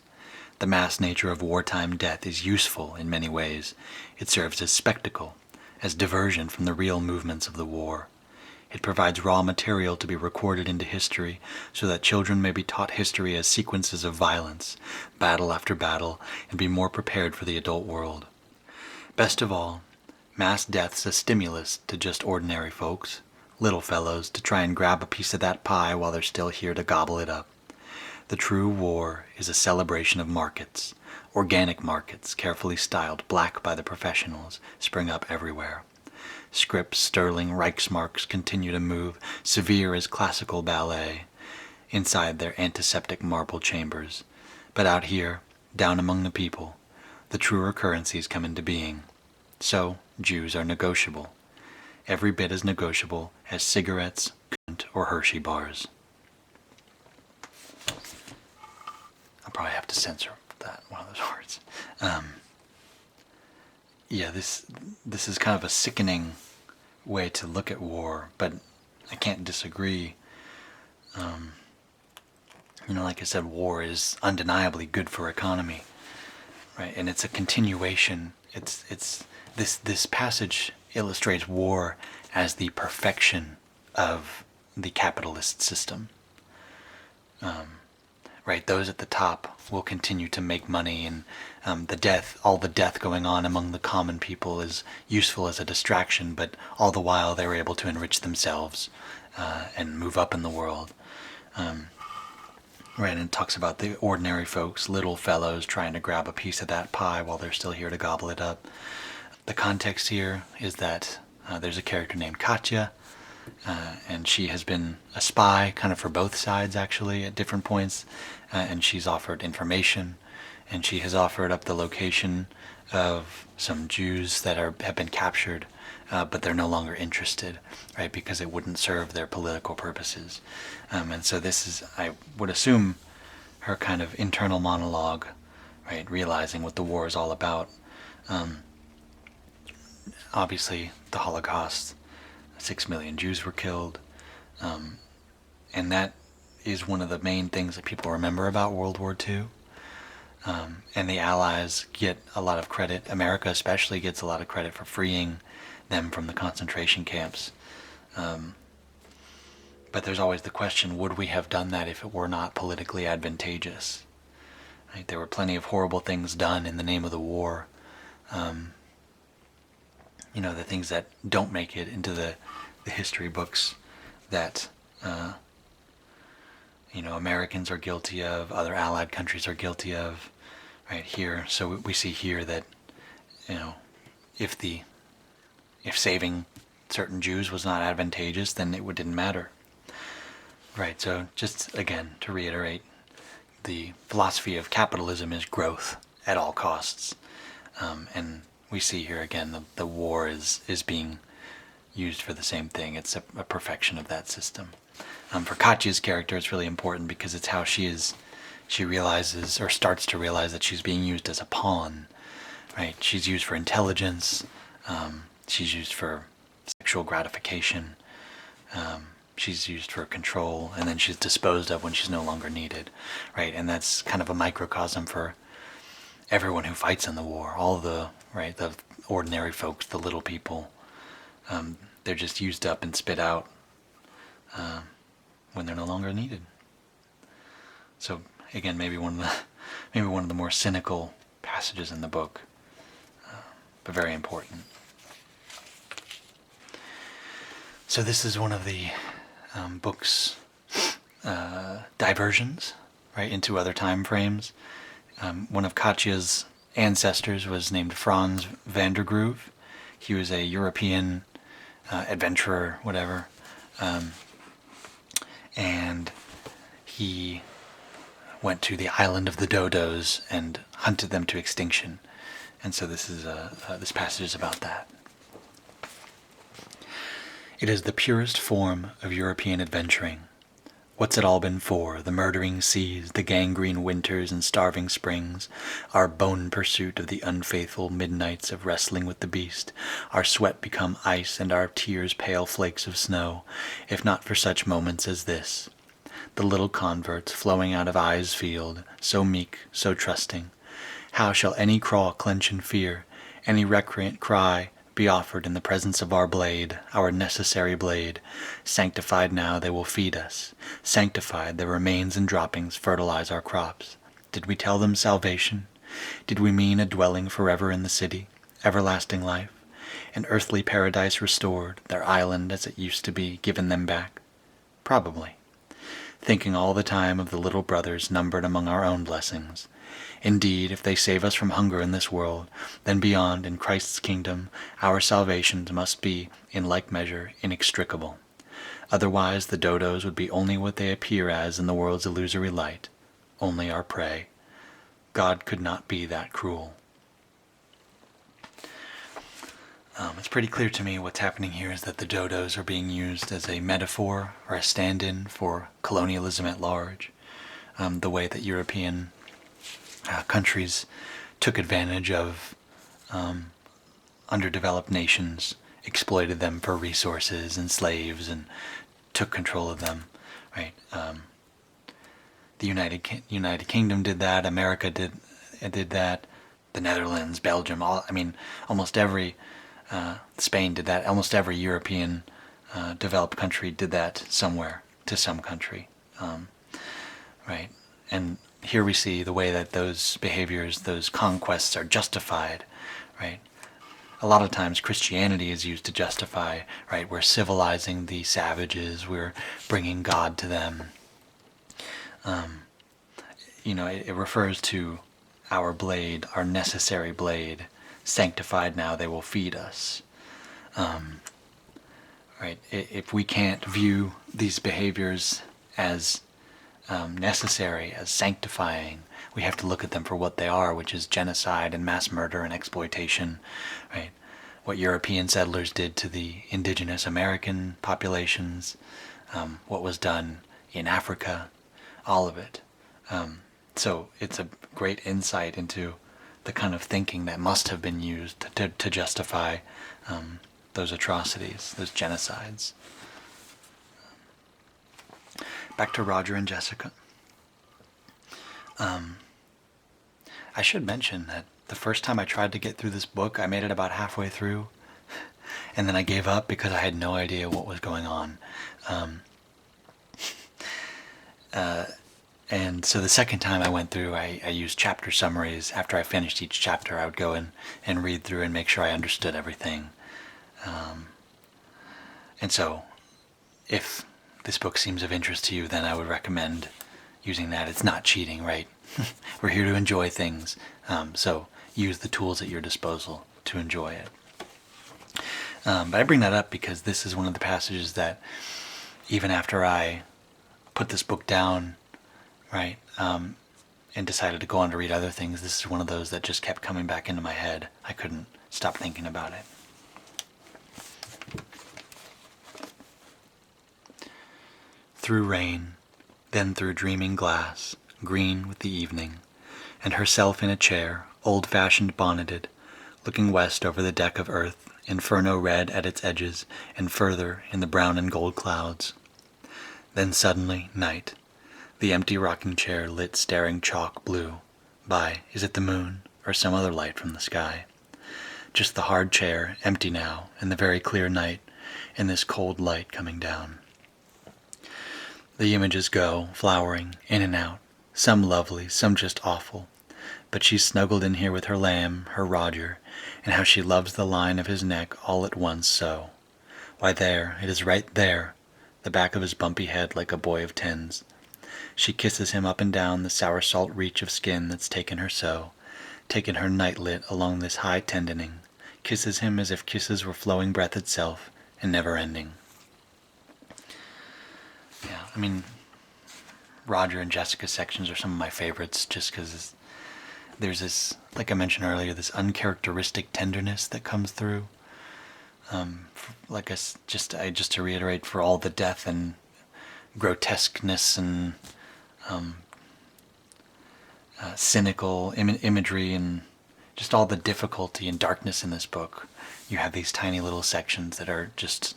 The mass nature of wartime death is useful in many ways. It serves as spectacle, as diversion from the real movements of the war. It provides raw material to be recorded into history so that children may be taught history as sequences of violence, battle after battle, and be more prepared for the adult world. Best of all, mass death's a stimulus to just ordinary folks, little fellows, to try and grab a piece of that pie while they're still here to gobble it up. The true war is a celebration of markets. Organic markets, carefully styled black by the professionals, spring up everywhere. Scripps, sterling, Reichsmarks continue to move, severe as classical ballet, inside their antiseptic marble chambers. But out here, down among the people, the truer currencies come into being. So, Jews are negotiable. Every bit as negotiable as cigarettes, or Hershey bars. I'll probably have to censor that, one of those words. This is kind of a sickening way to look at war, but I can't disagree. Like I said, war is undeniably good for economy, right? And it's a continuation. It's this passage illustrates war as the perfection of the capitalist system. Right, those at the top will continue to make money, and all the death going on among the common people is useful as a distraction, but all the while they're able to enrich themselves and move up in the world. Right, and it talks about the ordinary folks, little fellows trying to grab a piece of that pie while they're still here to gobble it up. The context here is that there's a character named Katya, and she has been a spy kind of for both sides actually at different points, and she's offered information, and she has offered up the location of some Jews that have been captured, but they're no longer interested, right, because it wouldn't serve their political purposes. And so this is, I would assume, her kind of internal monologue, right, realizing what the war is all about. Obviously, the Holocaust, 6 million Jews were killed, and that is one of the main things that people remember about World War II. And the Allies get a lot of credit. America especially gets a lot of credit for freeing them from the concentration camps. But there's always the question, would we have done that if it were not politically advantageous? Right? There were plenty of horrible things done in the name of the war. The things that don't make it into the history books that Americans are guilty of, other Allied countries are guilty of, right here. So we see here that, if saving certain Jews was not advantageous, then it didn't matter. Right, so just again to reiterate, the philosophy of capitalism is growth at all costs. And we see here again the war is being used for the same thing. It's a perfection of that system. For Katya's character, it's really important because it's how she realizes or starts to realize that she's being used as a pawn. Right, she's used for intelligence. She's used for sexual gratification. She's used for control, and then she's disposed of when she's no longer needed. Right, and that's kind of a microcosm for everyone who fights in the war. All the ordinary folks, the little people. They're just used up and spit out when they're no longer needed. So again, maybe one of the more cynical passages in the book, but very important. So this is one of the book's diversions, right, into other time frames. One of Katya's ancestors was named Franz van der Groove. He was a European adventurer, whatever, and he went to the island of the dodos and hunted them to extinction. And so this passage is about that. It is the purest form of European adventuring. What's it all been for? The murdering seas, the gangrene winters and starving springs, our bone pursuit of the unfaithful midnights of wrestling with the beast, our sweat become ice and our tears pale flakes of snow, if not for such moments as this. The little converts flowing out of Eye's field, so meek, so trusting. How shall any craw clench in fear, any recreant cry, be offered in the presence of our blade, our necessary blade. Sanctified now they will feed us. Sanctified their remains and droppings fertilize our crops. Did we tell them salvation? Did we mean a dwelling forever in the city, everlasting life, an earthly paradise restored, their island as it used to be given them back? Probably. Thinking all the time of the little brothers numbered among our own blessings. Indeed, if they save us from hunger in this world, then beyond, in Christ's kingdom, our salvations must be, in like measure, inextricable. Otherwise the dodos would be only what they appear as in the world's illusory light, only our prey. God could not be that cruel. It's pretty clear to me what's happening here is that the dodos are being used as a metaphor or a stand-in for colonialism at large. The way that European countries took advantage of underdeveloped nations, exploited them for resources and slaves, and took control of them. Right? The United Kingdom did that. America did that. The Netherlands, Belgium, almost every Spain did that. Almost every European developed country did that somewhere to some country. Right? And here we see the way that those behaviors, those conquests are justified, right? A lot of times Christianity is used to justify, right? We're civilizing the savages, we're bringing God to them. it refers to our blade, our necessary blade, sanctified now they will feed us. Right? If we can't view these behaviors as necessary, as sanctifying, we have to look at them for what they are, which is genocide and mass murder and exploitation, right? What European settlers did to the indigenous American populations, what was done in Africa, all of it. So it's a great insight into the kind of thinking that must have been used to justify those atrocities, those genocides. Back to Roger and Jessica. I should mention that the first time I tried to get through this book, I made it about halfway through, and then I gave up because I had no idea what was going on. And so the second time I went through, I used chapter summaries. After I finished each chapter, I would go and read through and make sure I understood everything. And so, if this book seems of interest to you, then I would recommend using that. It's not cheating, right? We're here to enjoy things, so use the tools at your disposal to enjoy it. But I bring that up because this is one of the passages that, even after I put this book down, right, and decided to go on to read other things, this is one of those that just kept coming back into my head. I couldn't stop thinking about it. Through rain, then through dreaming glass, green with the evening, and herself in a chair, old-fashioned bonneted, looking west over the deck of earth, inferno red at its edges, and further in the brown and gold clouds. Then suddenly, night. The empty rocking chair lit staring chalk blue by, is it the moon, or some other light from the sky? Just the hard chair, empty now, and the very clear night, and this cold light coming down. The images go, flowering, in and out, some lovely, some just awful. But she's snuggled in here with her lamb, her Roger, and how she loves the line of his neck all at once so. Why there, it is right there, the back of his bumpy head like a boy of 10's. She kisses him up and down the sour salt reach of skin that's taken her so, taken her night-lit along this high tendoning, kisses him as if kisses were flowing breath itself, and never-ending. Yeah, I mean, Roger and Jessica sections are some of my favorites just because there's this, like I mentioned earlier, this uncharacteristic tenderness that comes through. Just to reiterate, for all the death and grotesqueness and cynical imagery and just all the difficulty and darkness in this book, you have these tiny little sections that are just,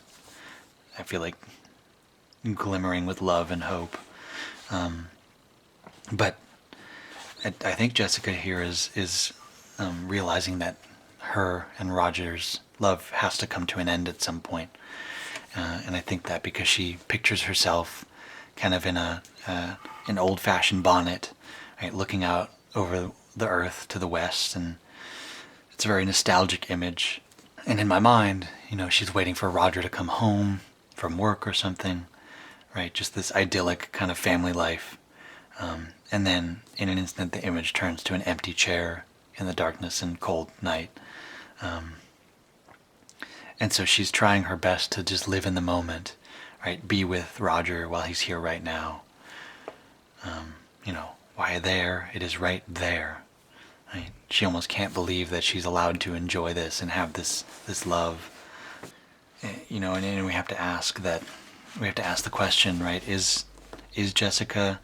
I feel like, glimmering with love and hope. But I think Jessica here is realizing that her and Roger's love has to come to an end at some point. And I think that because she pictures herself kind of in an old-fashioned bonnet, right, looking out over the earth to the west, and it's a very nostalgic image. And in my mind, she's waiting for Roger to come home from work or something, right? Just this idyllic kind of family life. And then in an instant the image turns to an empty chair in the darkness and cold night. And so she's trying her best to just live in the moment, right? Be with Roger while he's here right now. Why there? It is right there. Right? She almost can't believe that she's allowed to enjoy this and have this love. And we have to ask the question, right? Is Jessica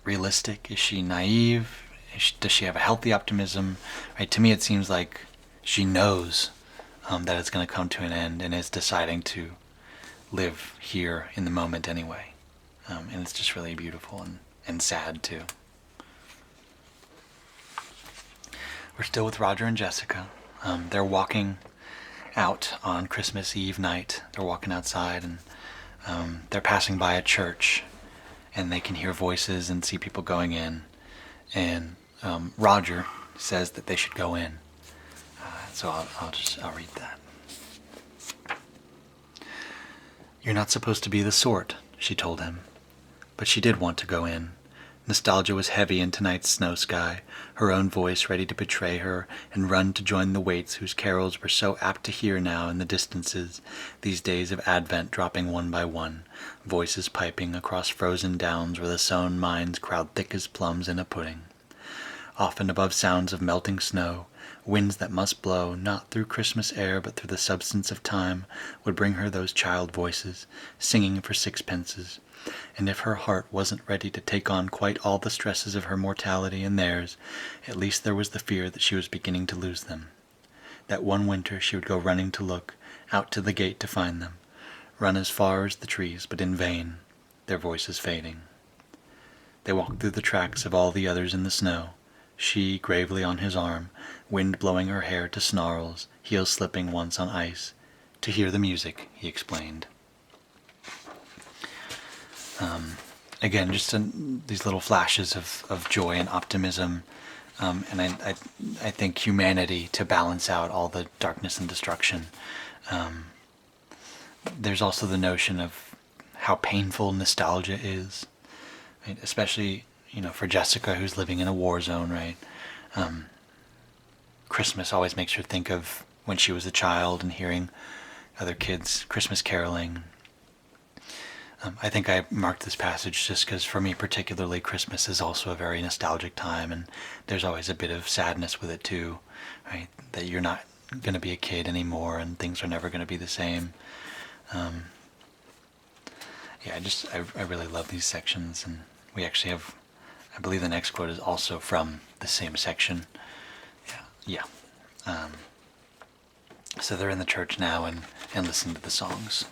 realistic? Is she naive? Does she have a healthy optimism? Right? To me, it seems like she knows that it's going to come to an end and is deciding to live here in the moment anyway. And it's just really beautiful and sad too. We're still with Roger and Jessica. They're walking out on Christmas Eve night. They're walking outside and they're passing by a church, and they can hear voices and see people going in. And Roger says that they should go in. So I'll read that. "You're not supposed to be the sort," she told him. But she did want to go in, Nostalgia was heavy in tonight's snow sky, her own voice ready to betray her and run to join the waits whose carols were so apt to hear now in the distances, these days of Advent dropping one by one, voices piping across frozen downs where the sown mines crowd thick as plums in a pudding. Often above sounds of melting snow, winds that must blow, not through Christmas air but through the substance of time, would bring her those child voices, singing for sixpences. And if her heart wasn't ready to take on quite all the stresses of her mortality and theirs, at least there was the fear that she was beginning to lose them. That one winter she would go running to look, out to the gate to find them, run as far as the trees, but in vain, their voices fading. They walked through the tracks of all the others in the snow, she gravely on his arm, wind blowing her hair to snarls, heels slipping once on ice. To hear the music, he explained. Again, just these little flashes of joy and optimism, and I think humanity to balance out all the darkness and destruction. There's also the notion of how painful nostalgia is, right? Especially for Jessica, who's living in a war zone, right? Christmas always makes her think of when she was a child and hearing other kids Christmas caroling. I think I marked this passage just because for me particularly Christmas is also a very nostalgic time, and there's always a bit of sadness with it too, right? That you're not going to be a kid anymore and things are never going to be the same. I really love these sections, and we actually have, I believe the next quote is also from the same section. Yeah. So they're in the church now and listening to the songs.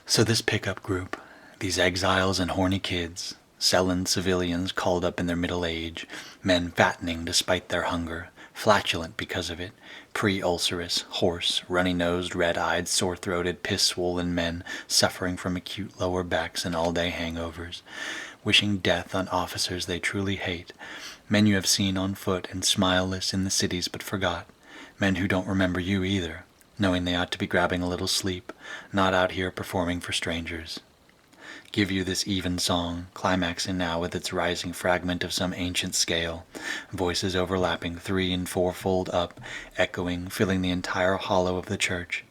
So this pickup group, these exiles and horny kids, sullen civilians called up in their middle age, men fattening despite their hunger, flatulent because of it, pre-ulcerous, hoarse, runny-nosed, red-eyed, sore-throated, piss-swollen men suffering from acute lower backs and all-day hangovers, wishing death on officers they truly hate, men you have seen on foot and smileless in the cities but forgot, men who don't remember you either, knowing they ought to be grabbing a little sleep, not out here performing for strangers. Give you this even song, climaxing now with its rising fragment of some ancient scale, voices overlapping 3- and 4-fold up, echoing, filling the entire hollow of the church.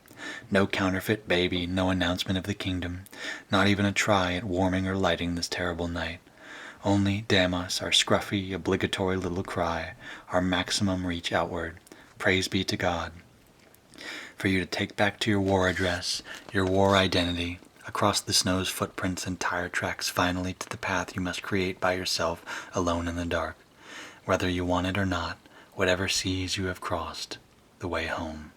No counterfeit baby, no announcement of the kingdom, not even a try at warming or lighting this terrible night. Only, damn us, our scruffy, obligatory little cry, our maximum reach outward. Praise be to God. For you to take back to your war address, your war identity, across the snow's footprints and tire tracks finally to the path you must create by yourself, alone in the dark. Whether you want it or not, whatever seas you have crossed, the way home.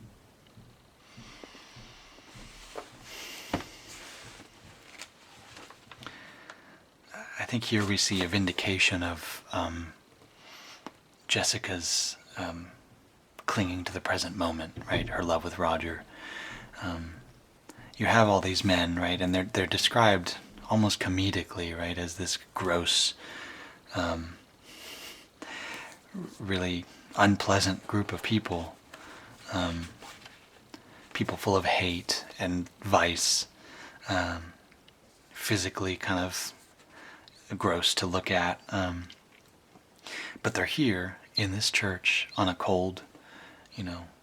I think here we see a vindication of Jessica's clinging to the present moment, right? Her love with Roger. You have all these men, right, and they're described almost comedically, right, as this gross, really unpleasant group of people, people full of hate and vice, physically kind of gross to look at, but they're here in this church on a cold,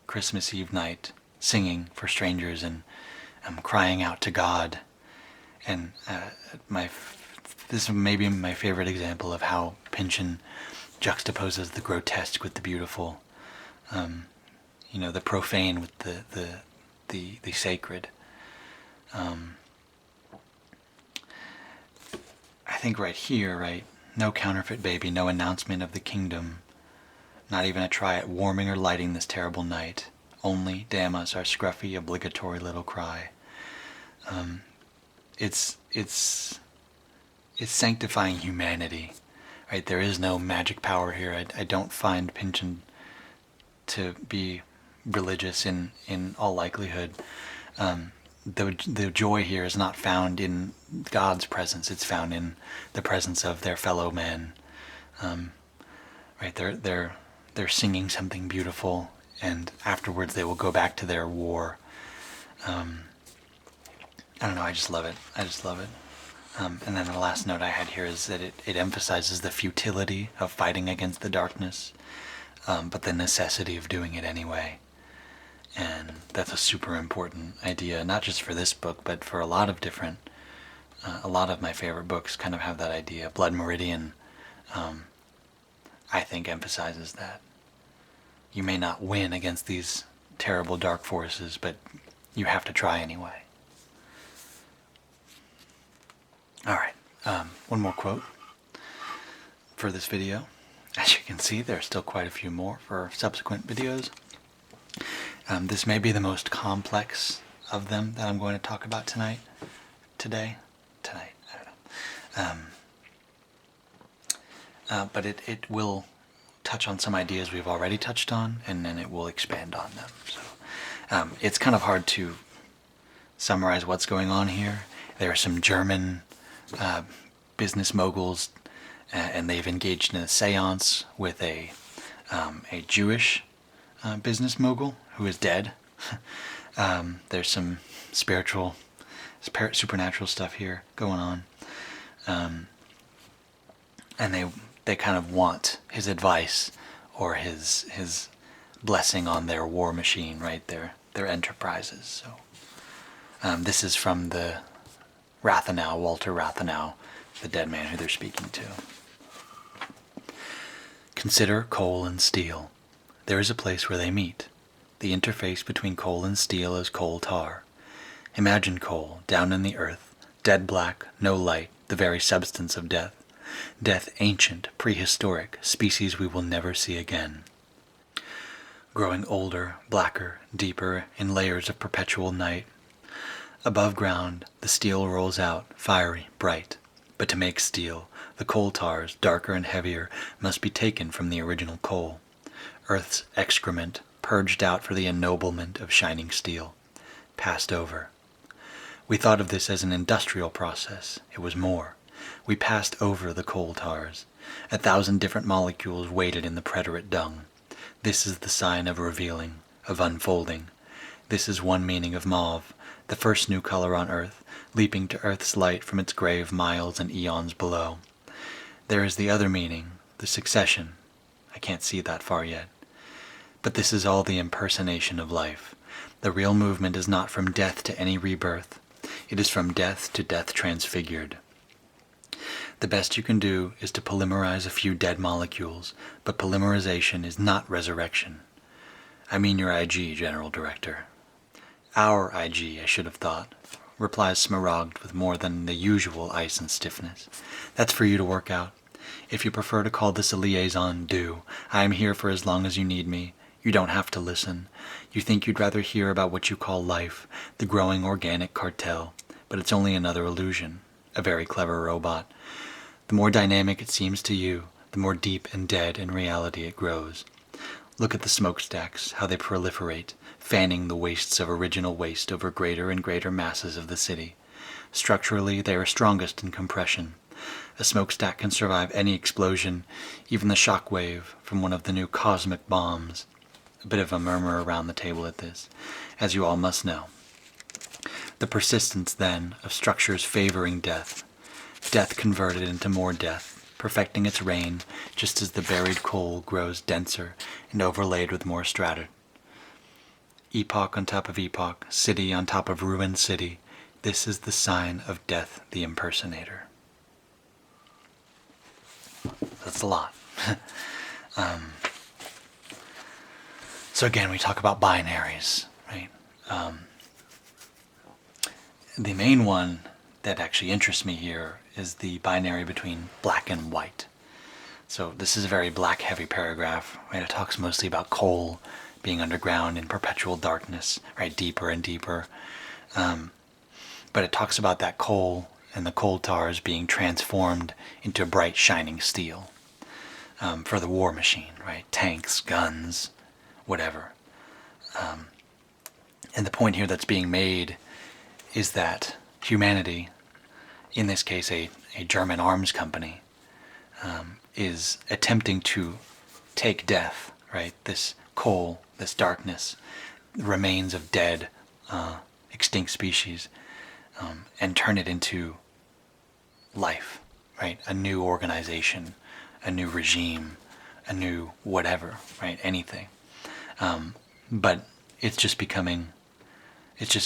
Christmas Eve night, singing for strangers and crying out to God. And this is maybe my favorite example of how Pynchon juxtaposes the grotesque with the beautiful, the profane with the sacred. I think right here, right, no counterfeit baby, no announcement of the kingdom, not even a try at warming or lighting this terrible night. Only, damn us, our scruffy, obligatory little cry. It's sanctifying humanity, right? There is no magic power here. I don't find Pynchon to be religious in all likelihood. The joy here is not found in God's presence. It's found in the presence of their fellow men. Right? They're singing something beautiful, and afterwards they will go back to their war. I don't know. I just love it. And then the last note I had here is that it emphasizes the futility of fighting against the darkness, but the necessity of doing it anyway. And that's a super important idea, not just for this book, but for a lot of different, a lot of my favorite books kind of have that idea. Blood Meridian, I think, emphasizes that. You may not win against these terrible dark forces, but you have to try anyway. Alright, one more quote for this video. As you can see, there are still quite a few more for subsequent videos. This may be the most complex of them that I'm going to talk about tonight, I don't know. But it will touch on some ideas we've already touched on, and then it will expand on them. So it's kind of hard to summarize what's going on here. There are some German business moguls, and they've engaged in a seance with a Jewish business mogul who is dead. There's some supernatural stuff here going on, and they kind of want his advice or his blessing on their war machine, right? Their enterprises. So this is from the Rathenau, Walter Rathenau, the dead man who they're speaking to. Consider coal and steel. There is a place where they meet. The interface between coal and steel is coal tar. Imagine coal, down in the earth, dead black, no light, the very substance of death. Death ancient, prehistoric, species we will never see again. Growing older, blacker, deeper, in layers of perpetual night. Above ground, the steel rolls out, fiery, bright. But to make steel, the coal tars, darker and heavier, must be taken from the original coal. Earth's excrement, purged out for the ennoblement of shining steel. Passed over. We thought of this as an industrial process. It was more. We passed over the coal tars. 1,000 different molecules waited in the preterite dung. This is the sign of revealing, of unfolding. This is one meaning of mauve, the first new color on Earth, leaping to Earth's light from its grave miles and eons below. There is the other meaning, the succession. I can't see that far yet. But this is all the impersonation of life. The real movement is not from death to any rebirth. It is from death to death transfigured. The best you can do is to polymerize a few dead molecules, but polymerization is not resurrection. I mean your IG, General Director. Our IG, I should have thought, replies Smaragd with more than the usual ice and stiffness. That's for you to work out. If you prefer to call this a liaison, do. I am here for as long as you need me. You don't have to listen. You think you'd rather hear about what you call life, the growing organic cartel, but it's only another illusion, a very clever robot. The more dynamic it seems to you, the more deep and dead in reality it grows. Look at the smokestacks, how they proliferate, fanning the wastes of original waste over greater and greater masses of the city. Structurally, they are strongest in compression. A smokestack can survive any explosion, even the shock wave from one of the new cosmic bombs. A bit of a murmur around the table at this, as you all must know. The persistence, then, of structures favoring death. Death converted into more death, perfecting its reign, just as the buried coal grows denser and overlaid with more strata. Epoch on top of epoch, city on top of ruined city. This is the sign of death the impersonator. That's a lot. So again, we talk about binaries, right? The main one that actually interests me here is the binary between black and white. So this is a very black-heavy paragraph, right? It talks mostly about coal being underground in perpetual darkness, right? Deeper and deeper. But it talks about that coal and the coal tars being transformed into bright, shining steel for the war machine, right? Tanks, guns, whatever. And the point here that's being made is that humanity, in this case a German arms company, is attempting to take death, right? This coal, this darkness, remains of dead, extinct species, and turn it into life, right? A new organization, a new regime, a new whatever, right? Anything. But it's just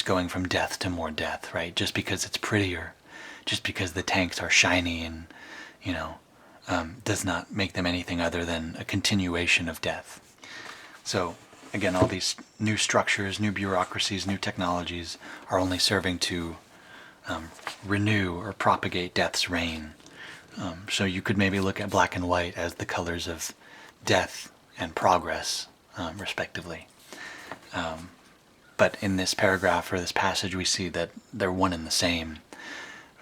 going from death to more death, right? Just because it's prettier, just because the tanks are shiny and, does not make them anything other than a continuation of death. So, again, all these new structures, new bureaucracies, new technologies are only serving to renew or propagate death's reign. So you could maybe look at black and white as the colors of death and progress, respectively. But in this paragraph or this passage, we see that they're one and the same.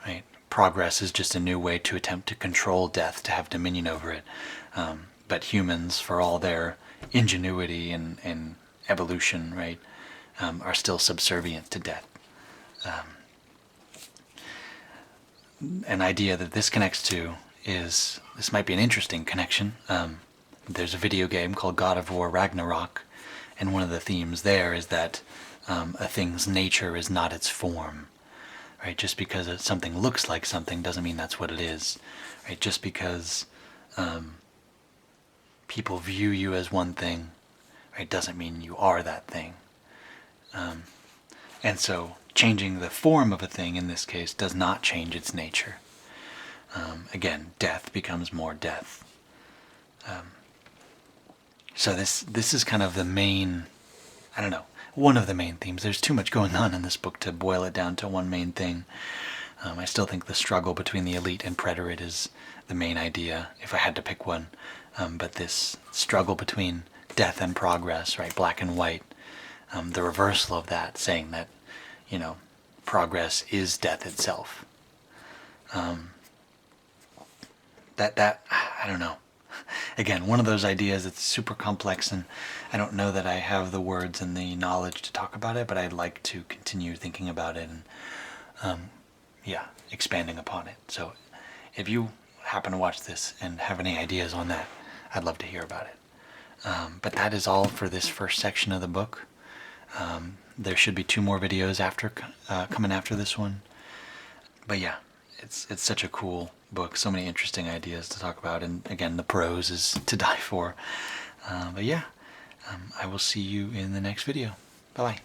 Right? Progress is just a new way to attempt to control death, to have dominion over it. But humans, for all their ingenuity and evolution, right, are still subservient to death. An idea that this connects to is, this might be an interesting connection. There's a video game called God of War Ragnarok, and one of the themes there is that a thing's nature is not its form. Right? Just because something looks like something doesn't mean that's what it is. Right? Just because people view you as one thing, right, doesn't mean you are that thing. And so changing the form of a thing in this case does not change its nature. Again, death becomes more death. So this is kind of the main, I don't know, one of the main themes. There's too much going on in this book to boil it down to one main thing. I still think the struggle between the elite and preterite is the main idea, if I had to pick one. But this struggle between death and progress, right, black and white, the reversal of that, saying that, progress is death itself. That I don't know. Again, one of those ideas that's super complex, and I don't know that I have the words and the knowledge to talk about it, but I'd like to continue thinking about it and, expanding upon it. So if you happen to watch this and have any ideas on that, I'd love to hear about it. But that is all for this first section of the book. There should be 2 more videos coming after this one. But yeah, it's such a cool book, so many interesting ideas to talk about, and again, the prose is to die for. But yeah, I will see you in the next video. Bye-bye.